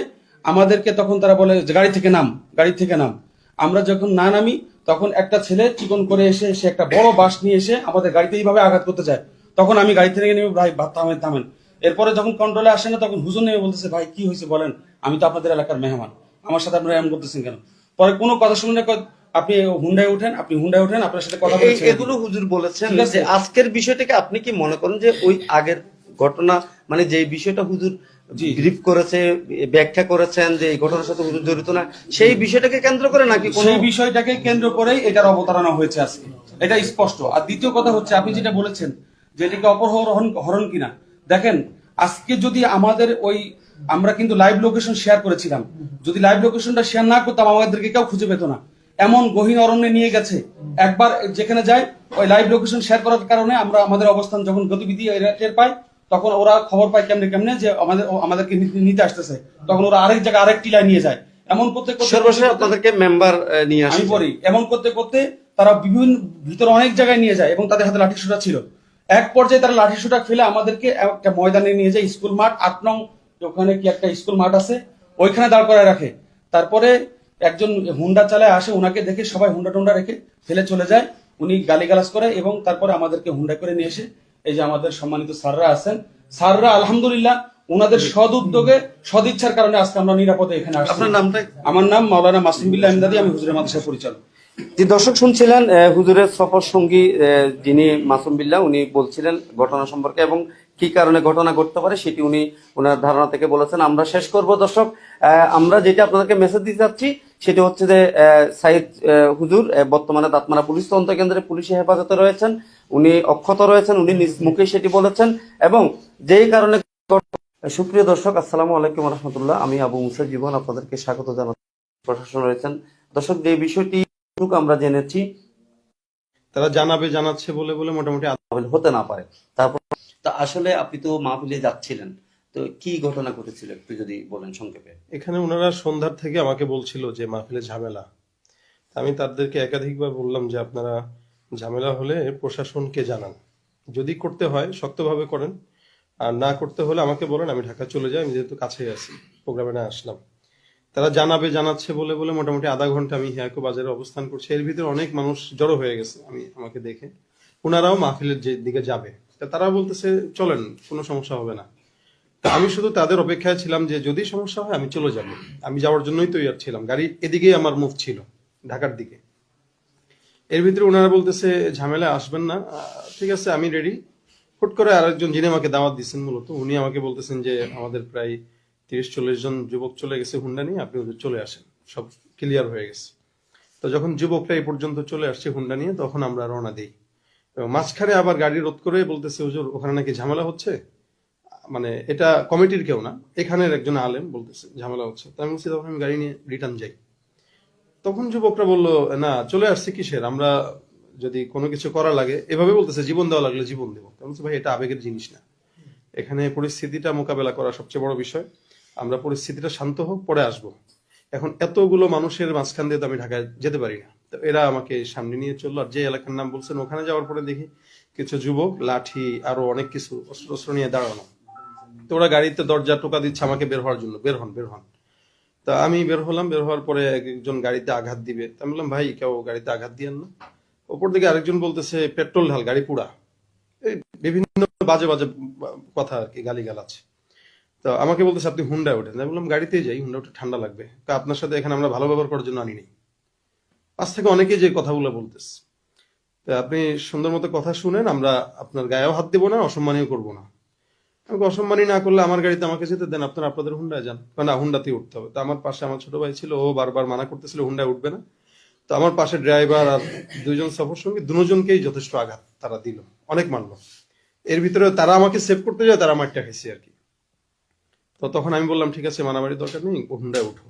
আমাদেরকে তখন তারা বলে যে গাড়ি থেকে নাম, গাড়ি থেকে নাম। আমরা যখন না নামি তখন একটা ছেলে চিকন করে এসে সে একটা বড় বাঁশ নিয়ে এসে আমাদের গাড়িতে এইভাবে আঘাত করতে চায়। তখন আমি গাড়ি থেকে নেমে ভাই থামেন থামেন। এরপরে যখন কন্ট্রোলে আসে না তখন হুজুর নেমে বলতেছে, ভাই কি হয়েছে বলেন, আমি তো আপনাদের এলাকার মেহমান, আমার সাথে আপনারা এমন করতেছেন কেন? পরে কোনো কথা শুনে আপনি হুন্ডায় ওঠেন, আপনার সাথে কথা বলেছেন। এগুলো হুজুর বলেছেন। ঠিক আছে। যে আজকের বিষয়টাকে আপনি কি মনে করেন যে ওই আগের ঘটনা, মানে যে বিষয়টা হুজুর ব্রিফ করেছে, ব্যাখ্যা করেছেন যে এই ঘটনার সাথে হুজুর জড়িত না, সেই বিষয়টাকে কেন্দ্র করে নাকি কোনো সেই বিষয়টাকে কেন্দ্র করেই এটার অবতারণা হয়েছে আজকে, এটা স্পষ্ট। আর দ্বিতীয় কথা হচ্ছে, আপনি যেটা বলেছেন যে এটাকে অপহরণ কিনা, দেখেন আজকে যদি আমাদের আমরা কিন্তু লাইভ লোকেশন শেয়ার করেছিলাম, যদি লাইভ লোকেশনটা শেয়ার না করতাম আমাদেরকে কেউ খুঁজে পেত না। এমন গহীন অরণ্যে নিয়ে গেছে, একবার যেখানে যায় ওই লাইভ লোকেশন শেয়ার করার কারণে আমরা আমাদের অবস্থান যখন গতিবিধি টের পাই, তখন ওরা খবর পায় কেমনে যে আমাদেরকে নিতে আসতেছে, তখন ওরা আরেক জায়গায় আরেক টিলায় নিয়ে যায়। এমন করতে সর্বশেষ আপনাদেরকে মেম্বার নিয়ে আমি আসি বলি, এমন করতে করতে তারা বিভিন্ন ভিতরে অনেক জায়গায় নিয়ে যায় এবং তাদের হাতে লাঠি সোটা ছিল। এক পর্যায়ে তারা লাঠি সোটা ফেলে আমাদেরকে একটা ময়দানে নিয়ে যায়, স্কুল মাঠ 8 নং, ওখানে কি একটা স্কুল মাঠ আছে, ওইখানে দাঁড় করায় রাখে। তারপরে একজন হুন্ডা চালায় আসে, ওনাকে দেখে সবাই হুন্ডা টুন্ডা রেখে ফেলে চলে যায়। উনি গালিগালাজ করে এবং তারপরে আমাদেরকে হুন্ডা করে নিয়ে এসে এই যে আমাদের সম্মানিত স্যাররা আছেন, স্যাররা আলহামদুলিল্লাহ ওনাদের সদ উদ্যোগে সদিচ্ছার কারণে আজকে আমরা নিরাপদে এখানে আসছি। আপনার নামটা? আমার নাম মাওলানা মাসুম বিল্লাহ ইমদাদি, আমি হুজুরের মাদ্রাসার পরিচালক। যে দর্শক শুনছিলেন হুজুরের সফর সঙ্গী যিনি মাসুম বিল্লাহ, উনি বলছিলেন ঘটনা সম্পর্কে এবং কি কারণে ঘটনা ঘটতে পারে সেটি উনি ওনার ধারণা থেকে বলেছেন। আমরা শেষ করব দর্শক, আমরা যেটা আপনাদেরকে মেসেজ দিতে চাচ্ছি সেটি হচ্ছে যে সাইদ হুজুর বর্তমানে দাঁতমারা পুলিশ তদন্ত কেন্দ্রে পুলিশি হেফাজতে রয়েছেন, উনি অক্ষত রয়েছেন, উনি নিজ মুখে সেটি বলেছেন। এবং যেই কারণে সুপ্রিয় দর্শক, আসসালামু আলাইকুম রহমতুল্লাহ, আমি আবু মুসা জীবন আপনাদেরকে স্বাগত জানাচ্ছি। প্রশাসন রয়েছেন দর্শক, যে বিষয়টি আমরা জেনেছি তারা জানাচ্ছে বলে বলে মোটামুটি হতে না পারে। তারপর তা আসলে আপনি তো মাহফিলে যাচ্ছিলেন, তো কি ঘটনা ঘটেছিল একটু যদি বলেন সংক্ষেপে। এখানে ওনারা সন্ধ্যার থেকে আমাকে বলছিল যে মাহফিলে ঝামেলা। আমি তাদেরকে একাধিকবার বললাম যে আপনারা ঝামেলা হলে প্রশাসনকে জানান, যদি করতে হয় শক্তভাবে করেন, আর না করতে হলে আমাকে বলেন, আমি ঢাকা চলে যাই, আমি যেহেতু কাছেই আছি, প্রোগ্রামে না আসলাম। তারা জানাচ্ছে বলে বলে মোটামুটি আধা ঘন্টা আমি হিয়াকো বাজারে অবস্থান করছি। এর ভিতরে অনেক মানুষ জড়ো হয়ে গেছে আমাকে দেখে, ওনারাও মাহফিলের যে দিকে যাবে, তারা বলতেছে চলেন, কোনো সমস্যা হবে না। তা আমি শুধু তাদের অপেক্ষায় ছিলাম যে যদি সমস্যা হয় আমি চলে যাব, আমি যাওয়ার জন্যই তৈরি ছিলাম। গাড়ি এদিকেই আমার মুভ ছিল, ঢাকার দিকে। এর ভিতরে ওনারা বলতেছে ঝামেলা আসবেন না, ঠিক আছে আমি রেডি। হুট করে আরেকজন যিনি আমাকে দাওয়াত দিচ্ছেন মূলত, উনি আমাকে বলতেছেন যে আমাদের প্রায় 30-40 জন যুবক চলে গেছে হুন্ডা নিয়ে, আপনি ওদের চলে আসেন, সব ক্লিয়ার হয়ে গেছে। তো যখন যুবকরা এই পর্যন্ত চলে আসছে হুন্ডা নিয়ে, তখন আমরা রওনা দিই। মাঝখানে আবার গাড়ি রোধ করে বলতেছে হুজুর ওখানে নাকি ঝামেলা হচ্ছে, মানে এটা কমিটির কেউ না, এখানের একজন আলেম বলতেছে ঝামেলা হচ্ছে। তো আমি বলছি তখন আমি গাড়ি নিয়ে রিটার্ন যাই। তখন যুবকরা বললো না চলে আসছে কিসের, আমরা যদি কোনো কিছু করা লাগে, এভাবে বলতেছে জীবন দেওয়া লাগলে জীবন দেবো। আমি বলছি ভাই এটা আবেগের জিনিস না, এখানে পরিস্থিতিটা মোকাবেলা করা সবচেয়ে বড় বিষয়। আমরা পরিস্থিতিটা শান্ত হোক, পরে আসবো। এখন এতগুলো মানুষের মাঝখান দিয়ে তো আমি ঢাকায় যেতে পারি না। তো এরা আমাকে সামনে নিয়ে চললো, আর যে এলাকার নাম বলছেন ওখানে যাওয়ার পরে দেখি কিছু যুবক লাঠি আরো অনেক কিছু অস্ত্র অস্ত্র নিয়ে দাঁড়ানো। তো ওরা গাড়িতে দরজা টোকা দিচ্ছে আমাকে বের হওয়ার জন্য, বের হন বের হন। তা আমি বের হলাম, বের হওয়ার পরে একজন গাড়িতে আঘাত দিবে। তা আমি বললাম ভাই কেউ গাড়িতে আঘাত দিয়েন না। ওপর দিকে আরেকজন বলতেছে পেট্রোল ঢাল, গাড়ি পুরা। এই বিভিন্ন বাজে বাজে কথা আর কি, গালিগালাজ। তো আমাকে বলতেছে আপনি হুন্ডায় ওঠেন। আমি বললাম গাড়িতেই যাই, হুন্ডা উঠে ঠান্ডা লাগবে, আপনার সাথে এখানে আমরা ভালো ব্যবহার করার জন্য আনি নেই। পাশ থেকে অনেকেই যে কথাগুলো বলতেছে, তো আপনি সুন্দর মতো কথা শুনেন, আমরা আপনার গায়েও হাত দেবো না, অসম্মানীয় করবো না। আমাকে অসম্মানী না করলে আমার গাড়িতে আমাকে যেতে দেন, আপনারা আপনাদের হুন্ডায় যান। না, হুন্ডাতেই উঠতে হবে। তো আমার পাশে আমার ছোট ভাই ছিল, ও বারবার মানা করতেছিল হুন্ডায় উঠবে না। তো আমার পাশে ড্রাইভার আর দুইজন সফর সঙ্গী, দুজনকেই যথেষ্ট আঘাত তারা দিল, অনেক মানলো। এর ভিতরে তারা আমাকে সেভ করতে যায়, তারা মারটা খাইছে আর কি। তো তখন আমি বললাম ঠিক আছে মারামারির দরকার নেই, হুন্ডায় উঠো।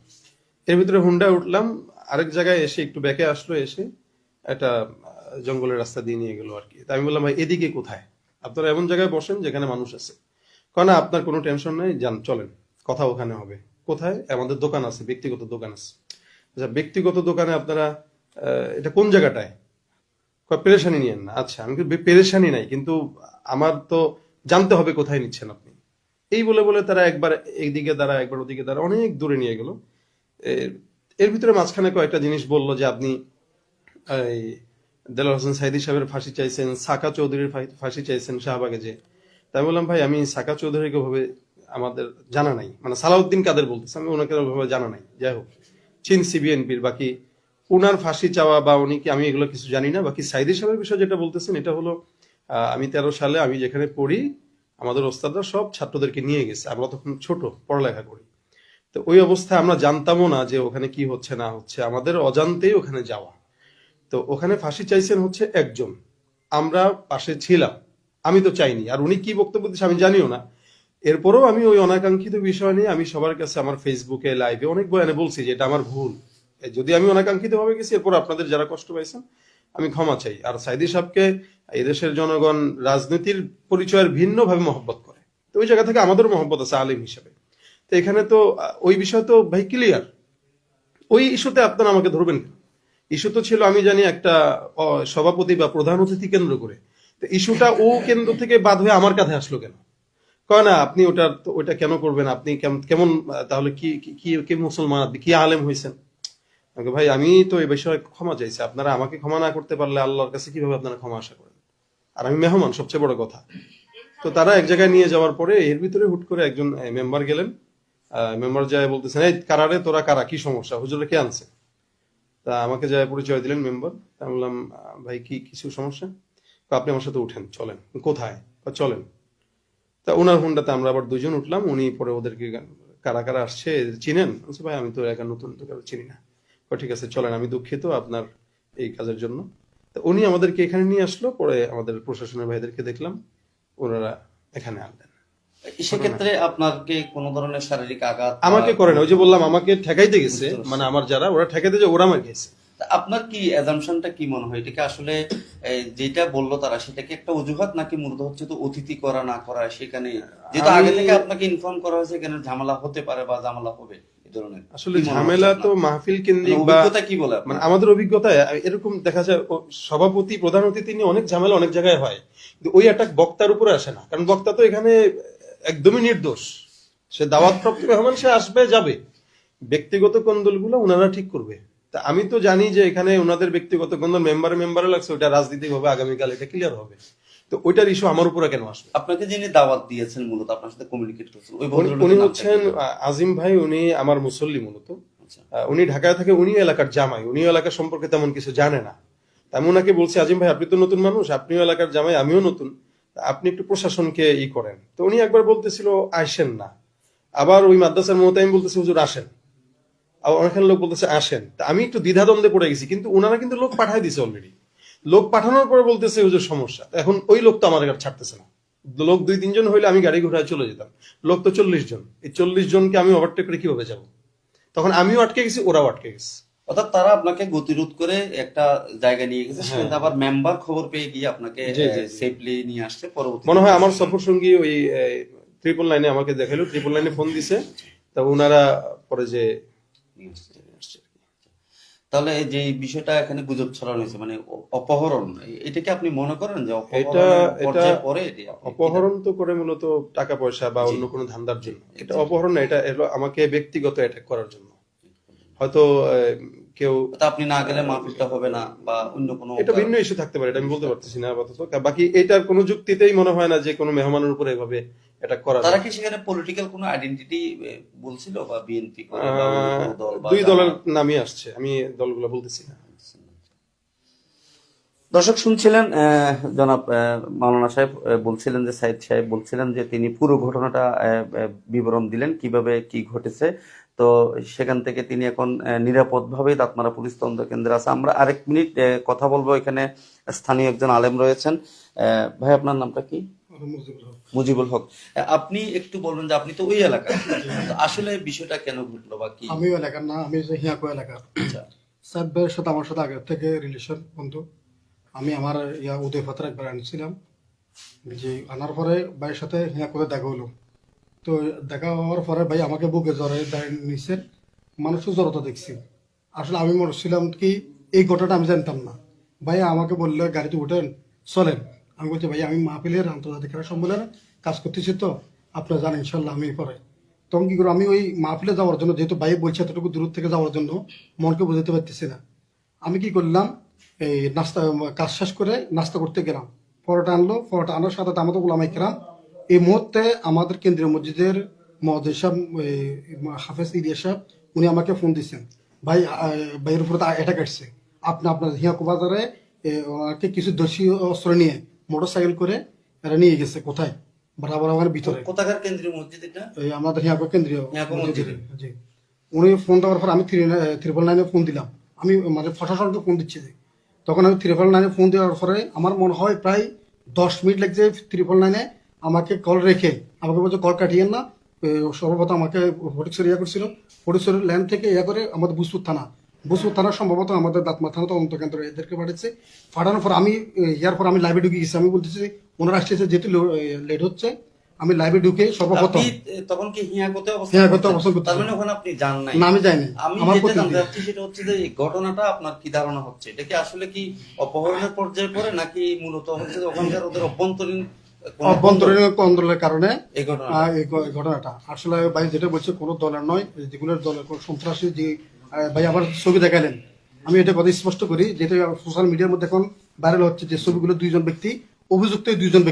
এর ভিতরে হুন্ডায় উঠলাম, আরেক জায়গায় এসে একটু ব্যাকে আসলো, এসে একটা জঙ্গলের রাস্তা দিয়ে নিয়ে গেলো আর কি। তা আমি বললাম ভাই এদিকে কোথায়, আপনারা এমন জায়গায় বসেন যেখানে মানুষ আছে। কারণ আপনার কোনো টেনশন নেই, যান চলেন, কথা ওখানে হবে। কোথায়? আমাদের দোকান আছে, ব্যক্তিগত দোকান আছে। আচ্ছা ব্যক্তিগত দোকানে আপনারা এটা কোন জায়গাটায়? পেরেশানি নিয়েন না। আচ্ছা আমি পেরেশানি নাই, কিন্তু আমার তো জানতে হবে কোথায় নিচ্ছেন আপনি। এই বলে বলে তারা একবার এইদিকে দাঁড়া, একবার ওদিকে দাঁড়া, অনেক দূরে নিয়ে গেল। এর ভিতরে মাঝখানে কয়েকটা জিনিস বললো যে আপনি এই দেলোয়ার হোসেন সাইদি সাহেবের ফাঁসি চাইছেন, সাকা চৌধুরীর ফাঁসি চাইছেন শাহবাগে যে। তাই বললাম ভাই আমি সাকা চৌধুরীকে ভাবে আমাদের জানা নাই, মানে সালাউদ্দিন কাদের বলতেছে, আমি ওনাকে ভাবে জানা নাই। যাই হোক, চিনসি বিএনপির, বাকি উনার ফাঁসি চাওয়া বা উনি কি, আমি এগুলো কিছু জানি না। বাকি সাইদি সাহেবের বিষয় যেটা বলতেছেন, এটা হলো আমি 13 সালে আমি যেখানে পড়ি, আমাদের ওস্তাদরা সব ছাত্রদেরকে নিয়ে গেছে, আমরা তখন ছোট পড়ালেখা করি। তো ওই অবস্থায় আমরা জানতামও না যে ওখানে কি হচ্ছে না হচ্ছে, আমাদের অজান্তেই ওখানে যাওয়া। তো ওখানে ফাঁসি চাইছেন হচ্ছে একজন, আমরা পাশে ছিলাম, আমি তো চাইনি। আর উনি কি বক্তব্য দিচ্ছে আমি জানিও না। এরপরেও আমি ওই অনাকাঙ্ক্ষিত বিষয় নিয়ে আমি সবার কাছে আমার ফেসবুকে লাইভে অনেক বয়ানে বলছি যে এটা আমার ভুল, যদি আমি অনাকাঙ্ক্ষিত ভাবে গেছি। এরপর আপনাদের যারা কষ্ট পাইছেন আমি ক্ষমা চাই। আর সাইদি সাহেবকে এদেশের জনগণ রাজনীতির পরিচয়ের ভিন্ন ভাবে মহব্বত করে, তো ওই জায়গা থেকে আমাদেরও মহব্বত আছে আলিম হিসেবে। তো এখানে তো ওই বিষয় তো ভাই ক্লিয়ার। ওই ইস্যুতে আপনারা আমাকে ধরবেন কেন? ইস্যু তো ছিল আমি জানি একটা সভাপতি বা প্রধান অতিথি কেন্দ্র করে। তো ইস্যুটা ও কেন্দ্র থেকে বাদ হয়ে আমার কাছে আসলো কেন? কয় না আপনি ওটা কেন করবেন, আপনি কেমন তাহলে কি কি কি মুসলমান, আপনি কি আলেম হয়েছেন? ভাই আমি তো এই বিষয়ে ক্ষমা চাইছি, আপনারা আমাকে ক্ষমা না করতে পারলে আল্লাহর কাছে কিভাবে আপনারা ক্ষমা আশা করেন? আর আমি মেহমান, সবচেয়ে বড় কথা। তো তারা এক জায়গায় নিয়ে যাওয়ার পরে এর ভিতরে হুট করে একজন মেম্বার গেলেন, মেম্বার যায় বলতেছেন এই কারারে তোরা কারা, কি সমস্যা, হুজুরে কে আনছে? তা আমাকে যায় পরিচয় দিলেন মেম্বার। তা বললাম ভাই কি কিছু সমস্যা? আপনি আমার সাথে উঠেন, চলেন। কোথায়? চলেন। তা ওনার হুন্ডাতে আমরা আবার দুজন উঠলাম। উনি পরে ওদেরকে কারা কারা আসছে চিনেন? ভাই আমি তো একা নতুন, তো কারো চিনি না। ঠিক আছে চলেন, আমি দুঃখিত আপনার এই কাজের জন্য। তো উনি আমাদেরকে এখানে নিয়ে আসলো, পরে আমাদের প্রশাসনের ভাইদেরকে দেখলাম, ওনারা এখানে আনলেন। সেক্ষেত্রে আপনাকে কোনো ধরনের শারীরিক আঘাত আমাকে করেন, ওই যে বললাম আমাকে ঠেকাইতে গেছে, মানে আমার যারা ওরা ঠেকাইতে যে ওরা আমাকে গেছে। আপনার কি অ্যাজাম্পশনটা কি মনে হয়, এটাকে আসলে যেটা বললো তারা সেটা কি একটা অজুহাত, নাকি মূলত হচ্ছে তো অতিথি করা না করা, সেখানে যেহেতু আগে থেকে আপনাকে ইনফর্ম করা হয়েছে এখানে ঝামেলা হতে পারে বা ঝামেলা হবে এই ধরনের? আসলে ঝামেলা তো মাহফিল কেন্দ্রিক বা অভিজ্ঞতা কি বলে মানে আমাদের অভিজ্ঞতায় এরকম দেখা যায়, সভাপতি প্রধান অতিথি নিয়ে অনেক ঝামেলা অনেক জায়গায় হয়, কিন্তু ওই অ্যাটাক বক্তার উপরে আসে না। কারণ বক্তা তো এখানে একদমই নির্দোষ, সে দাওয়াতপ্রাপ্ত মেহমান, সে আসবে যাবে। ব্যক্তিগত কোন্দলগুলো ওনারা ঠিক করবে। তা আমি তো জানি যে এখানে ওনাদের ব্যক্তিগত কোন্দল মেম্বারে লাগছে, ওটা রাজনীতিক হবে, আগামীকাল এটা ক্লিয়ার হবে। তো ওইটার ইস্যু আমার উপরে কেন আসবে? আপনাকে যিনি দাওয়াত দিয়েছেন মূলত আপনার সাথে কমিউনিকেট করছেন ওই উনি হচ্ছেন আজিম ভাই, উনি আমার মুসল্লি মূলত। উনি ঢাকায় থাকে, উনি এলাকার জামাই, উনি এলাকা সম্পর্কে তেমন কিছু জানে না। আমি ওনাকে বলছি আজিম ভাই আপনি তো নতুন মানুষ, আপনিও এলাকার জামাই, আমিও নতুন, আপনি একটু প্রশাসনকে করেন। তো উনি একবার বলতেছিল আসেন না, আবার ওই মাদ্রাসার মতো আমি বলতেছি হুজুর আসেন, আবার অনেকখান লোক বলতেছে আসেন। তা আমি একটু দ্বিধাদ্বন্দ্বে পড়ে গেছি, কিন্তু ওনারা কিন্তু লোক পাঠাই দিছে অলরেডি। লোক পাঠানোর পরে বলতেছে হুজুর সমস্যা। এখন ওই লোক তো আমার গাড়ি ছাড়তেছে না। লোক 2-3 জন হইলে আমি গাড়ি ঘোড়ায় চলে যেতাম, লোক তো 40 জন। এই 40 জনকে আমি ওভারটেক করে কিভাবে যাব? তখন আমিও আটকে গেছি, ওরাও আটকে গেছে। অর্থাৎ তারা আপনাকে গতিরোধ করে একটা জায়গা নিয়ে গেছে, সেখানে আবার মেম্বার খবর পেয়ে গিয়ে আপনাকে সেফলি নিয়ে আসছে। পরবর্তী মনে হয় আমার সফর সঙ্গী ওই 999 আমাকে দেখাইলো, 999 ফোন দিছে। তা ওনারা পরে যে নিয়ে আসছে। তাহলে এই যে এই বিষয়টা এখানে গুজব ছড়ানো হয়েছে মানে অপহরণ, এটা কি আপনি মনে করেন যে অপহরণের পর্যায়ে পড়ে এটি? অপহরণ তো করে মূলত টাকা পয়সা বা অন্য কোনো ধান্দার জন্য। এটা অপহরণ না, এটা হলো আমাকে ব্যক্তিগত অ্যাটাক করার জন্য। হয়তো কেউ, তা আপনি না গেলে মাহফিলটা হবে না বা অন্য কোনো এটা ভিন্ন ইস্যু থাকতে পারে, এটা আমি বলতে পারতেছি না আপাতত। বাকি এটার কোনো যুক্তিতেই মনে হয় না যে কোনো মেহমানের উপরে এভাবে অ্যাটাক করা তারা যায়। কি সেখানে পলিটিক্যাল কোনো আইডেন্টিটি বলছিল বা বিএনপি করে বা অন্য কোনো দল বা দুই দলের জামাত? নামই আসছে, আমি দলগুলো বলতেছি না। দর্শক শুনছিলেন জনাব মাওলানা সাহেব বলছিলেন যে সাইদ সাহেব বলছিলেন যে তিনি পুরো ঘটনাটা বিবরণ দিলেন কিভাবে কি ঘটেছে। তো সেখান থেকে তিনি এখন নিরাপদভাবে দাঁতমারা পুলিশ তদন্ত কেন্দ্রে আছে। আমরা আরেক মিনিট কথা বলবো, এখানে স্থানীয় একজন আলেম রয়েছেন। ভাই আপনার নামটা কি? মুজিবুর হক। মুজিবুল হক। আপনি একটু বলবেন যে আপনি তো ওই এলাকার, তো আসলে বিষয়টা কেন ঘটলো বা কি? আমিও এলাকার না, আমি যে হিয়াকো এলাকার। আচ্ছা, সাইদ ভাইয়ের সাথে আমার সাথে আগে থেকে রিলেশন বন্ধু। আমি আমার উদয় ফাত্রা একবার আনছিলাম, যে আনার পরে ভাইয়ের সাথে হিয়া করে দেখা হলো। তো দেখা হওয়ার পরে ভাই আমাকে বুকে জ্বরে নিচ্ছে, মানুষের জড়তা দেখছি। আসলে আমি মনে ছিলাম কি এই ঘটনাটা আমি জানতাম না। ভাই আমাকে বললো গাড়িতে উঠেন চলেন। আমি বলছি ভাই আমি মাহফিলের আন্তর্জাতিক ক্রীড়া সম্মেলনে কাজ করতেছি, তো আপনারা জানেন ইনশাল্লাহ আমি পরে। তখন কি করে আমি ওই মাহফিলে যাওয়ার জন্য, যেহেতু ভাই বলছে এতটুকু দূর থেকে যাওয়ার জন্য, মনকে বোঝাতে পারতেছি না। আমি কি করলাম, এই নাস্তা কাজ শেষ করে নাস্তা করতে গেলাম। পরোটা আনলো, পরোটা আনার সাথে আমাদের ওলামায়ে কেরাম এই মুহূর্তে আমাদের কেন্দ্রীয় মসজিদের মহোদয় সাহেব হাফেজ ইলিয়াস সাহেব উনি আমাকে ফোন দিচ্ছেন, ভাই ভাইয়ের উপরে অ্যাটাক আসছে, আপনি আপনার হিয়াকো বাজারে ওনাকে কিছু দেশীয় অস্ত্র নিয়ে মোটর সাইকেল করে এরা নিয়ে গেছে। কোথায়? বারাবার ভিতরে। কোথাকার কেন্দ্রীয় মসজিদ এটা? এই আমাদের হিয়াকো কেন্দ্রীয় হিয়াকো মসজিদে। মসজিদে। জি। উনি ফোন দেওয়ার পর আমি 999 ফোন দিলাম। আমি মানে প্রশাসনকে ফোন দিচ্ছি যে, তখন আমি 999 ফোন দেওয়ার পরে আমার মনে হয় প্রায় 10 মিনিট লাগছে 999 আমাকে কল রেখে আমাকে বলছে কল কাটিয়েন না। সর্বপ্রথম আমাকে ফটিকছড়ি করছিল, ফটিকছড়ির ল্যান্ড থেকে করে আমাদের বুসপুর থানা সম্ভবত আমাদের দাঁতমা থানা তদন্ত কেন্দ্র এদেরকে পাঠিয়েছে। পাঠানোর পর আমি ইয়ার পর আমি লাইভে ঢুকে গেছি। আমি বলতেছি ওনারা আসতেছে, যেহেতু লেট হচ্ছে, আমি লাইভে ঢুকে সর্বপ্রথম আপনি তখন কি হিয়াকোতে হিয়াকোতে অবস্থান করতেছেন? তার মানে ওখানে আপনি যান নাই? না, আমি যাইনি। আমি আমার যেটা প্রতিনিধি। জানতে চাচ্ছি সেটা হচ্ছে যে এই ঘটনাটা আপনার কি ধারণা হচ্ছে, এটা কি আসলে কি অপহরণের পর্যায়ে পড়ে নাকি মূলত হচ্ছে যে ওখানকার ওদের অভ্যন্তরীণ কোনো অভ্যন্তরীণ আন্দোলনের কারণে এই ঘটনা? এই ঘটনাটা আসলে ভাই যেটা বলছে কোনো দলের নয়, যেগুলো দলের কোনো সন্ত্রাসী যে ভাই আবার ছবি দেখালেন। আমি এটা কথা স্পষ্ট করি, যেটা সোশ্যাল মিডিয়ার মধ্যে এখন ভাইরাল হচ্ছে যে ছবিগুলো দুইজন ব্যক্তি অভিযুক্ত, এই দুইজন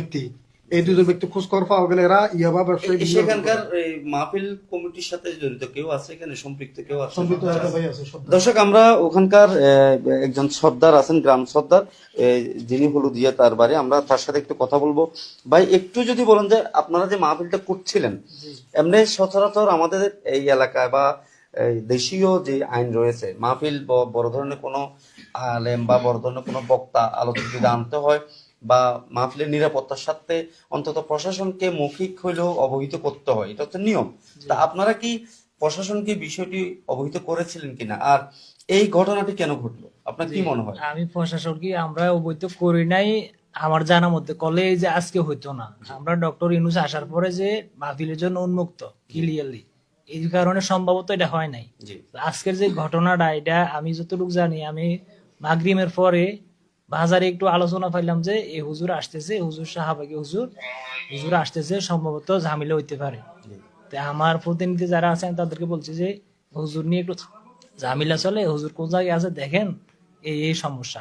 ব্যক্তি খোঁজ খবর পাওয়া গেলে এরা ইয়াবা ব্যবসায়ী সেখানকার এই মাহফিল কমিটির সাথে জড়িত কেউ আছে, এখানে সম্পৃক্ত কেউ আছে? সম্পৃক্ত একটা ভাই আছে সব। দর্শক আমরা ওখানকার একজন সর্দার আছেন, গ্রাম সর্দার, যিনি হলুদিয়া তার বাড়ি, আমরা তার সাথে একটু কথা বলবো। ভাই একটু যদি বলেন যে আপনারা যে মাহফিলটা করছিলেন, এমনি সচরাচর আমাদের এই এলাকায় বা দেশীয় যে আইন রয়েছে, মাহফিল বড় ধরনের কোনো আলেম বা বড় ধরনের কোনো বক্তা আলোচক যদি আনতে হয় বা মাহফিলের নিরাপত্তার সাথে অন্তত প্রশাসনকে মৌখিক হইলেও অবহিত করতে হয়, এটা হচ্ছে নিয়ম। তা আপনারা কি প্রশাসনকে বিষয়টি অবহিত করেছিলেন কিনা, আর এই ঘটনাটি কেন ঘটলো আপনার কি মনে হয়? আমি প্রশাসনকে আমরা অবৈধ করি নাই, আমার জানার মধ্যে কলে যে আজকে হইতো না। আমরা ডক্টর ইউনূস আসার পরে যে মাহফিলের জন্য উন্মুক্ত ক্লিয়ারলি, এই কারণে সম্ভবত এটা হয় নাই। জি, আজকের যে ঘটনাটা, এটা আমি যতটুকু জানি, আমি মাগরিমের পরে বাজারে একটু আলোচনা পাইলাম যে এই হুজুর আসতেছে, হুজুর শাহবাগী হুজুর আসতেছে, সম্ভবত ঝামেলা হইতে পারে। তাই আমার প্রতিনিধি যারা আছেন তাদেরকে বলছি যে হুজুর নিয়ে একটু ঝামেলা চলে, হুজুর কোন জায়গায় আছে দেখেন, এই সমস্যা।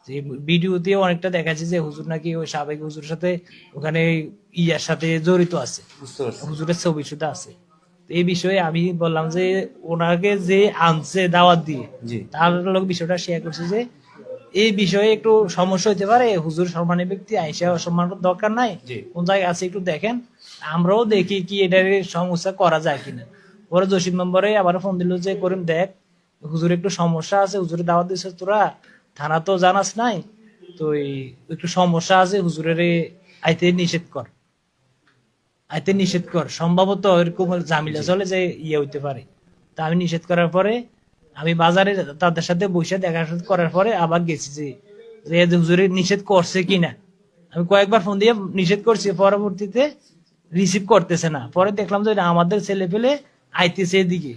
যে ভিডিওতে অনেকটা দেখাচ্ছে যে হুজুর নাকি ওই শাহবাগী হুজুরের সাথে ওখানে ইয়ার সাথে জড়িত আছে, বুঝতে পারছি। হুজুরের ছবি শুধু আছে। এই বিষয়ে আমি বললাম যে ওনাকে যে আনছে দাওয়াত দিয়ে, জি, তার লোক বিষয়টা শেয়ার করছে যে এই বিষয়ে একটু সমস্যা হতে পারে, হুজুর সম্মানী ব্যক্তি, আইসা অসম্মান দরকার নাই, জি। কোন জায়গায় আছে একটু দেখেন, আমরাও দেখি কি এটার সমস্যা করা যায় কিনা। পরে জসিম মেম্বারে আবার ফোন দিল যে করিম দেখ, হুজুর একটু সমস্যা আছে, হুজুরের দাওয়াত দিচ্ছে তোরা, থানা তো জানাস নাই, তো একটু সমস্যা আছে, হুজুরের আইতে নিষেধ কর, সম্ভবত এরকম ঝামেলা চলে যে ইয়ে হইতে পারে। তা আমি নিষেধ করার পরে আমি বাজারে তাদের সাথে বসে দেখা করার পরে আবার গেছি যে হুজুরে নিষেধ করছে কিনা। আমি কয়েকবার ফোন দিয়ে নিষেধ করছি, পরবর্তীতে রিসিভ করতেছে না। পরে দেখলাম যে আমাদের ছেলে পেলে আইতেছে এদিকে,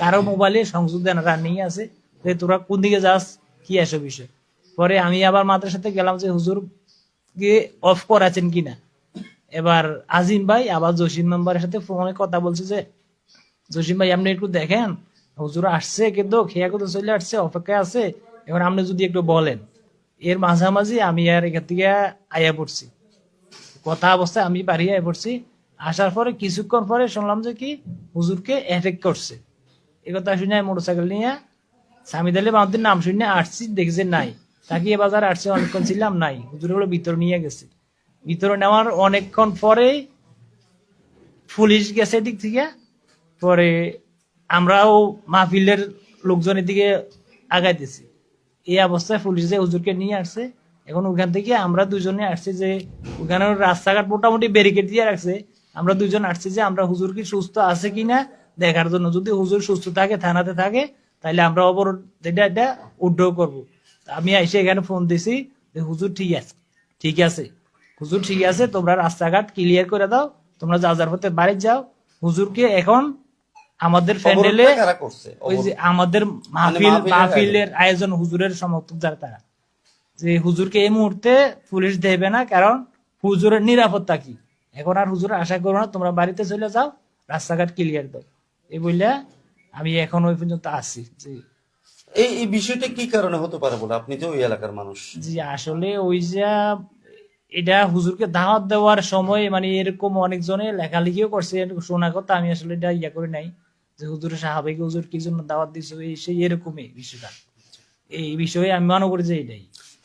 কারো মোবাইলে সংযোগ দেন রানিং আছে, যে তোরা কোন দিকে যাস, কি আসো বিষয়। পরে আমি আবার মাদ্রাসাতে গেলাম যে হুজুর কে অফ করাছেন কিনা। এবার আজিম ভাই আবার জসিম মেম্বারের সাথে ফোনে কথা বলছে যে জসিম ভাই আপনি একটু দেখেন, হুজুর আসছে কিন্তু খেয়া কিন্তু চলে আসছে, অপেক্ষায় আছে, এবার আপনি যদি একটু বলেন। এর মাঝামাঝি আমি আর এখান থেকে আয়া পড়ছি, কথা অবস্থায় আমি বাড়ি আয়া পড়ছি। আসার পরে কিছুক্ষণ পরে শুনলাম যে কি হুজুরকে অ্যাটাক করছে। এ কথা শুনে আমি মোটরসাইকেল নিয়ে সামিদ আলী মাহমুদের নাম শুনে আসছি, দেখছি নাই। তাকিয়ে বাজারে আসছে, অনেকক্ষণ ছিলাম নাই, হুজুর গুলো ভিতরে নিয়ে গেছে। ভিতরে নেওয়ার অনেকক্ষণ পরে পুলিশ গেছে দিক থেকে। পরে আমরাও মাহফিলের লোকজনের দিকে আগাইতেছি। এই অবস্থায় পুলিশ যে হুজুরকে নিয়ে আসছে। এখন ওখান থেকে আমরা দুজনে আসছি যে ওখানে রাস্তাঘাট মোটামুটি ব্যারিকেড দিয়ে রাখছে। আমরা দুজন আসছি যে আমরা হুজুর কি সুস্থ আছে কিনা দেখার জন্য। যদি হুজুর সুস্থ থাকে, থানাতে থাকে, তাহলে আমরা অবরোধ এটা উদ্যোগ করবো। আমি এসে এখানে ফোন দিছি যে হুজুর ঠিক আছে, ঠিক আছে, হুজুর ঠিক আছে, তোমরা রাস্তাঘাট ক্লিয়ার করে দাও, তোমরা যার পথে বাড়ি যাও। হুজুরকে এখন আমাদের প্যান্ডেলে অবরোধটা কারা করছে? ওই যে আমাদের মাহফিলের আয়োজন হুজুরের সমর্থক যারা, তারা যে হুজুরকে এই মুহূর্তে পুলিশ দেবে না, কারণ হুজুরের নিরাপত্তা কি, এখন আর হুজুর আশা করো না, তোমরা বাড়িতে চলে যাও, রাস্তাঘাট ক্লিয়ার দাও। এই বললে আমি এখন ওই পর্যন্ত আসি। এই বিষয়টা কি কারণে হতে পারে বলে আপনি যে ওই এলাকার মানুষ? জি আসলে ওই যে এটা হুজুরকে দাওয়াত দেওয়ার সময় মানে এরকম অনেকজনে লেখালেখিও করছে, শোনা কথা, আমি আসলে এটা ইয়া করে নাই যে হুজুর সাহাবিক হুজুর কি জন্য দাওয়াত দিচ্ছে, সেই এরকমই বিষয়টা। এই বিষয়ে আমি মনে করি যে এটাই।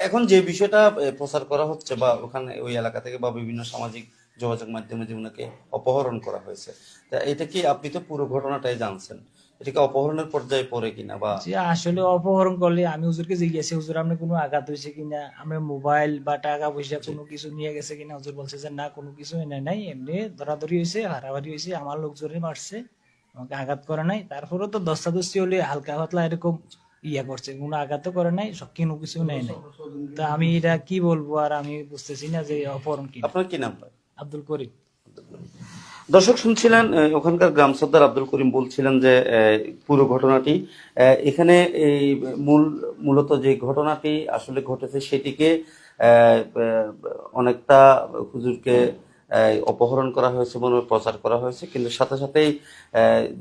এখন যে বিষয়টা প্রচার করা হচ্ছে বা ওখানে ওই এলাকা থেকে বা বিভিন্ন সামাজিক যোগাযোগ মাধ্যমে যে ওনাকে অপহরণ করা হয়েছে, তা এটা কি, আপনি তো পুরো ঘটনাটাই জানছেন, এটা কি অপহরণের পর্যায়ে পড়ে কিনা? বা যে আসলে অপহরণ করলে আমি হুজুরকে জিজ্ঞাসা, হুজুর আপনি কোনো আঘাত হয়েছে কিনা, আমরা মোবাইল বা টাকা পয়সা কোনো কিছু নিয়ে গেছে কিনা। হুজুর বলছে যে না, কোনো কিছু এনে নাই, এমনি ধরাধরি হয়েছে, হারাহারি হয়েছে, আমার লোকজনে মারছে, আমাকে আঘাত করে নাই। তারপরে তো দস্তাদস্তি হলে হালকা পাতলা এরকম ইয়া করছে, কোনো আঘাত করে নাই, সব কোনো কিছু নেয় নাই। তা আমি এটা কি বলবো, আর আমি বুঝতেছি না যে অপহরণ কি। আপনার কি নাম? আব্দুল করিম। দর্শক শুনছিলেন ওখানকার গ্রাম সর্দার আব্দুল করিম বলছিলেন যে পুরো ঘটনাটি এখানে এই মূলত যে ঘটনাটি আসলে ঘটেছে সেটিকে অনেকটা হুজুরকে অপহরণ করা হয়েছে বলে প্রচার করা হয়েছে, কিন্তু সাথে সাথেই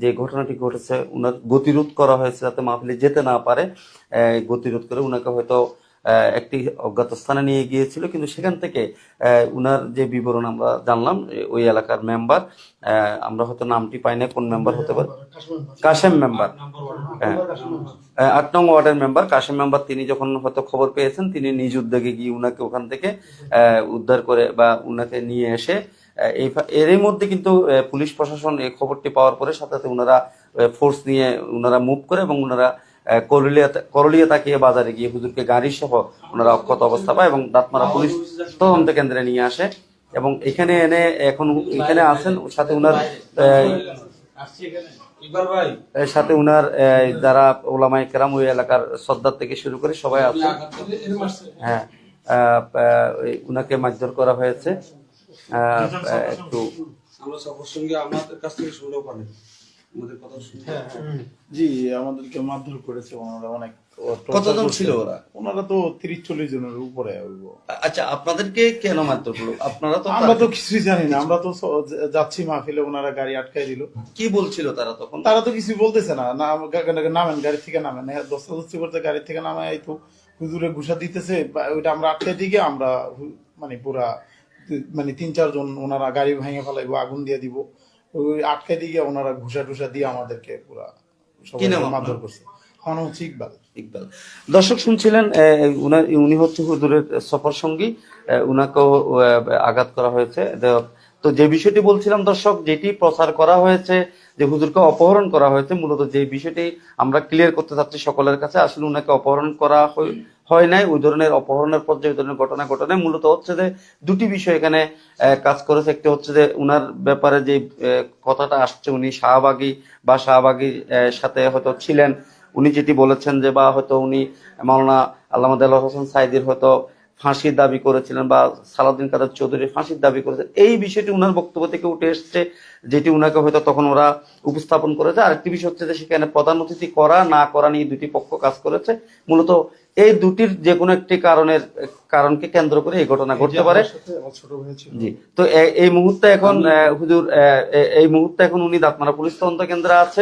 যে ঘটনাটি ঘটেছে উনার গতিরোধ করা হয়েছে যাতে মাহফিলে যেতে না পারে। গতিরোধ করে উনাকে হয়তো একটি অজ্ঞাত স্থানে নিয়ে গিয়েছিল, কিন্তু সেখান থেকে উনার যে বিবরণ আমরা জানলাম, ওই এলাকার মেম্বার, আমরা হয়তো নামটি পাই না, কোন মেম্বার হতে পারে, কাশেম মেম্বার, 8 নং ওয়ার্ডের মেম্বার কাশেম মেম্বার, তিনি যখন হয়তো খবর পেয়েছেন, তিনি নিজ উদ্যোগে গিয়ে উনাকে ওখান থেকে উদ্ধার করে বা উনাকে নিয়ে এসে এরই মধ্যে কিন্তু পুলিশ প্রশাসন এই খবরটি পাওয়ার পরে সাথে সাথে উনারা ফোর্স নিয়ে উনারা মুভ করে এবং উনারা করলিয়া তাকিয়ে বাজারে গিয়ে হুজুরকে গাড়ি সহ ওনারা অক্ষত অবস্থা পায় এবং দাঁতমারা পুলিশ তদন্ত কেন্দ্রে নিয়ে আসে এবং এখানে এনে এখন এখানে আছেন সাথে উনার যারা ওলামায়ে কেরাম, ওই এলাকার সর্দার থেকে শুরু করে সবাই আছে। হ্যাঁ, উনাকে মারধর করা হয়েছে। একটু আমরা সবার সঙ্গে আমাদের কাছ থেকে শুনলেও পারেন আমাদের কথা শুনতে। জি, আমাদেরকে মারধর করেছে ওনারা অনেক। কতজন ছিল ওরা? ওনারা তো 30-40 জনের উপরে হইব। আচ্ছা, আপনাদেরকে কেন মারধর করলো? আপনারা তো আমরা তো কিছুই জানি না, আমরা তো যাচ্ছি মাহফিলে, ওনারা গাড়ি আটকাই দিল। কি বলছিল তারা তখন? তারা তো কিছু বলতেছে না, নামেন গাড়ি থেকে নামেন, দস্তাদস্তি করতে গাড়ি থেকে নামে, এই তো হুজুরে ঘুষা দিতেছে, ওইটা আমরা আটকাই দিকে আমরা মানে পুরা মানে 3-4 জন ওনারা গাড়ি ভেঙে ফেলাইবো, আগুন দিয়ে দিব, ওই আটকাই দিকে ওনারা ঘুষা টুষা দিয়ে আমাদেরকে পুরা মারধর করছে। ইকবাল। দর্শক শুনছিলেন উনি হচ্ছে হুজুরের সফর সঙ্গী, উনাকেও আঘাত করা হয়েছে। তো যে বিষয়টি বলছিলাম দর্শক, যেটি প্রচার করা হয়েছে যে হুজুরকে অপহরণ করা হয়েছে, মূলত যে বিষয়টি আমরা ক্লিয়ার করতে চাচ্ছি সকলের কাছে, আসলে উনাকে অপহরণ করা হয় নাই। ওই ধরনের অপহরণের পর্যায়ে ওই ধরনের ঘটনা ঘটনা মূলত হচ্ছে যে দুটি বিষয় এখানে কাজ করেছে। একটি হচ্ছে যে উনার ব্যাপারে যে কথাটা আসছে, উনি শাহবাগী বা শাহবাগীর সাথে হয়তো ছিলেন, উনি যেটি বলেছেন যে বা হয়তো উনি মাওলানা আল্লামা দেলোয়ার হোসেন সাইদির হয়তো ফাঁসির দাবি করেছিলেন বা সালাউদ্দিন কাদের চৌধুরী ফাঁসির দাবি করেছেন, এই বিষয়টি উনার বক্তব্য থেকে উঠে এসছে, যেটি উনাকে হয়তো তখন ওরা উপস্থাপন করেছে। আরেকটি বিষয় হচ্ছে যে সেখানে প্রধান অতিথি করা না করা নিয়ে দুটি পক্ষ কাজ করেছে। মূলত এই দুটির যে কোনো একটি কারণকে কেন্দ্র করে এই ঘটনা ঘটতে পারে। আমার ছোট ভাই ছিল। জি, তো এই মুহূর্তে এখন হুজুর এই মুহূর্তে এখন উনি দাঁতমারা পুলিশ তদন্ত কেন্দ্রে আছে।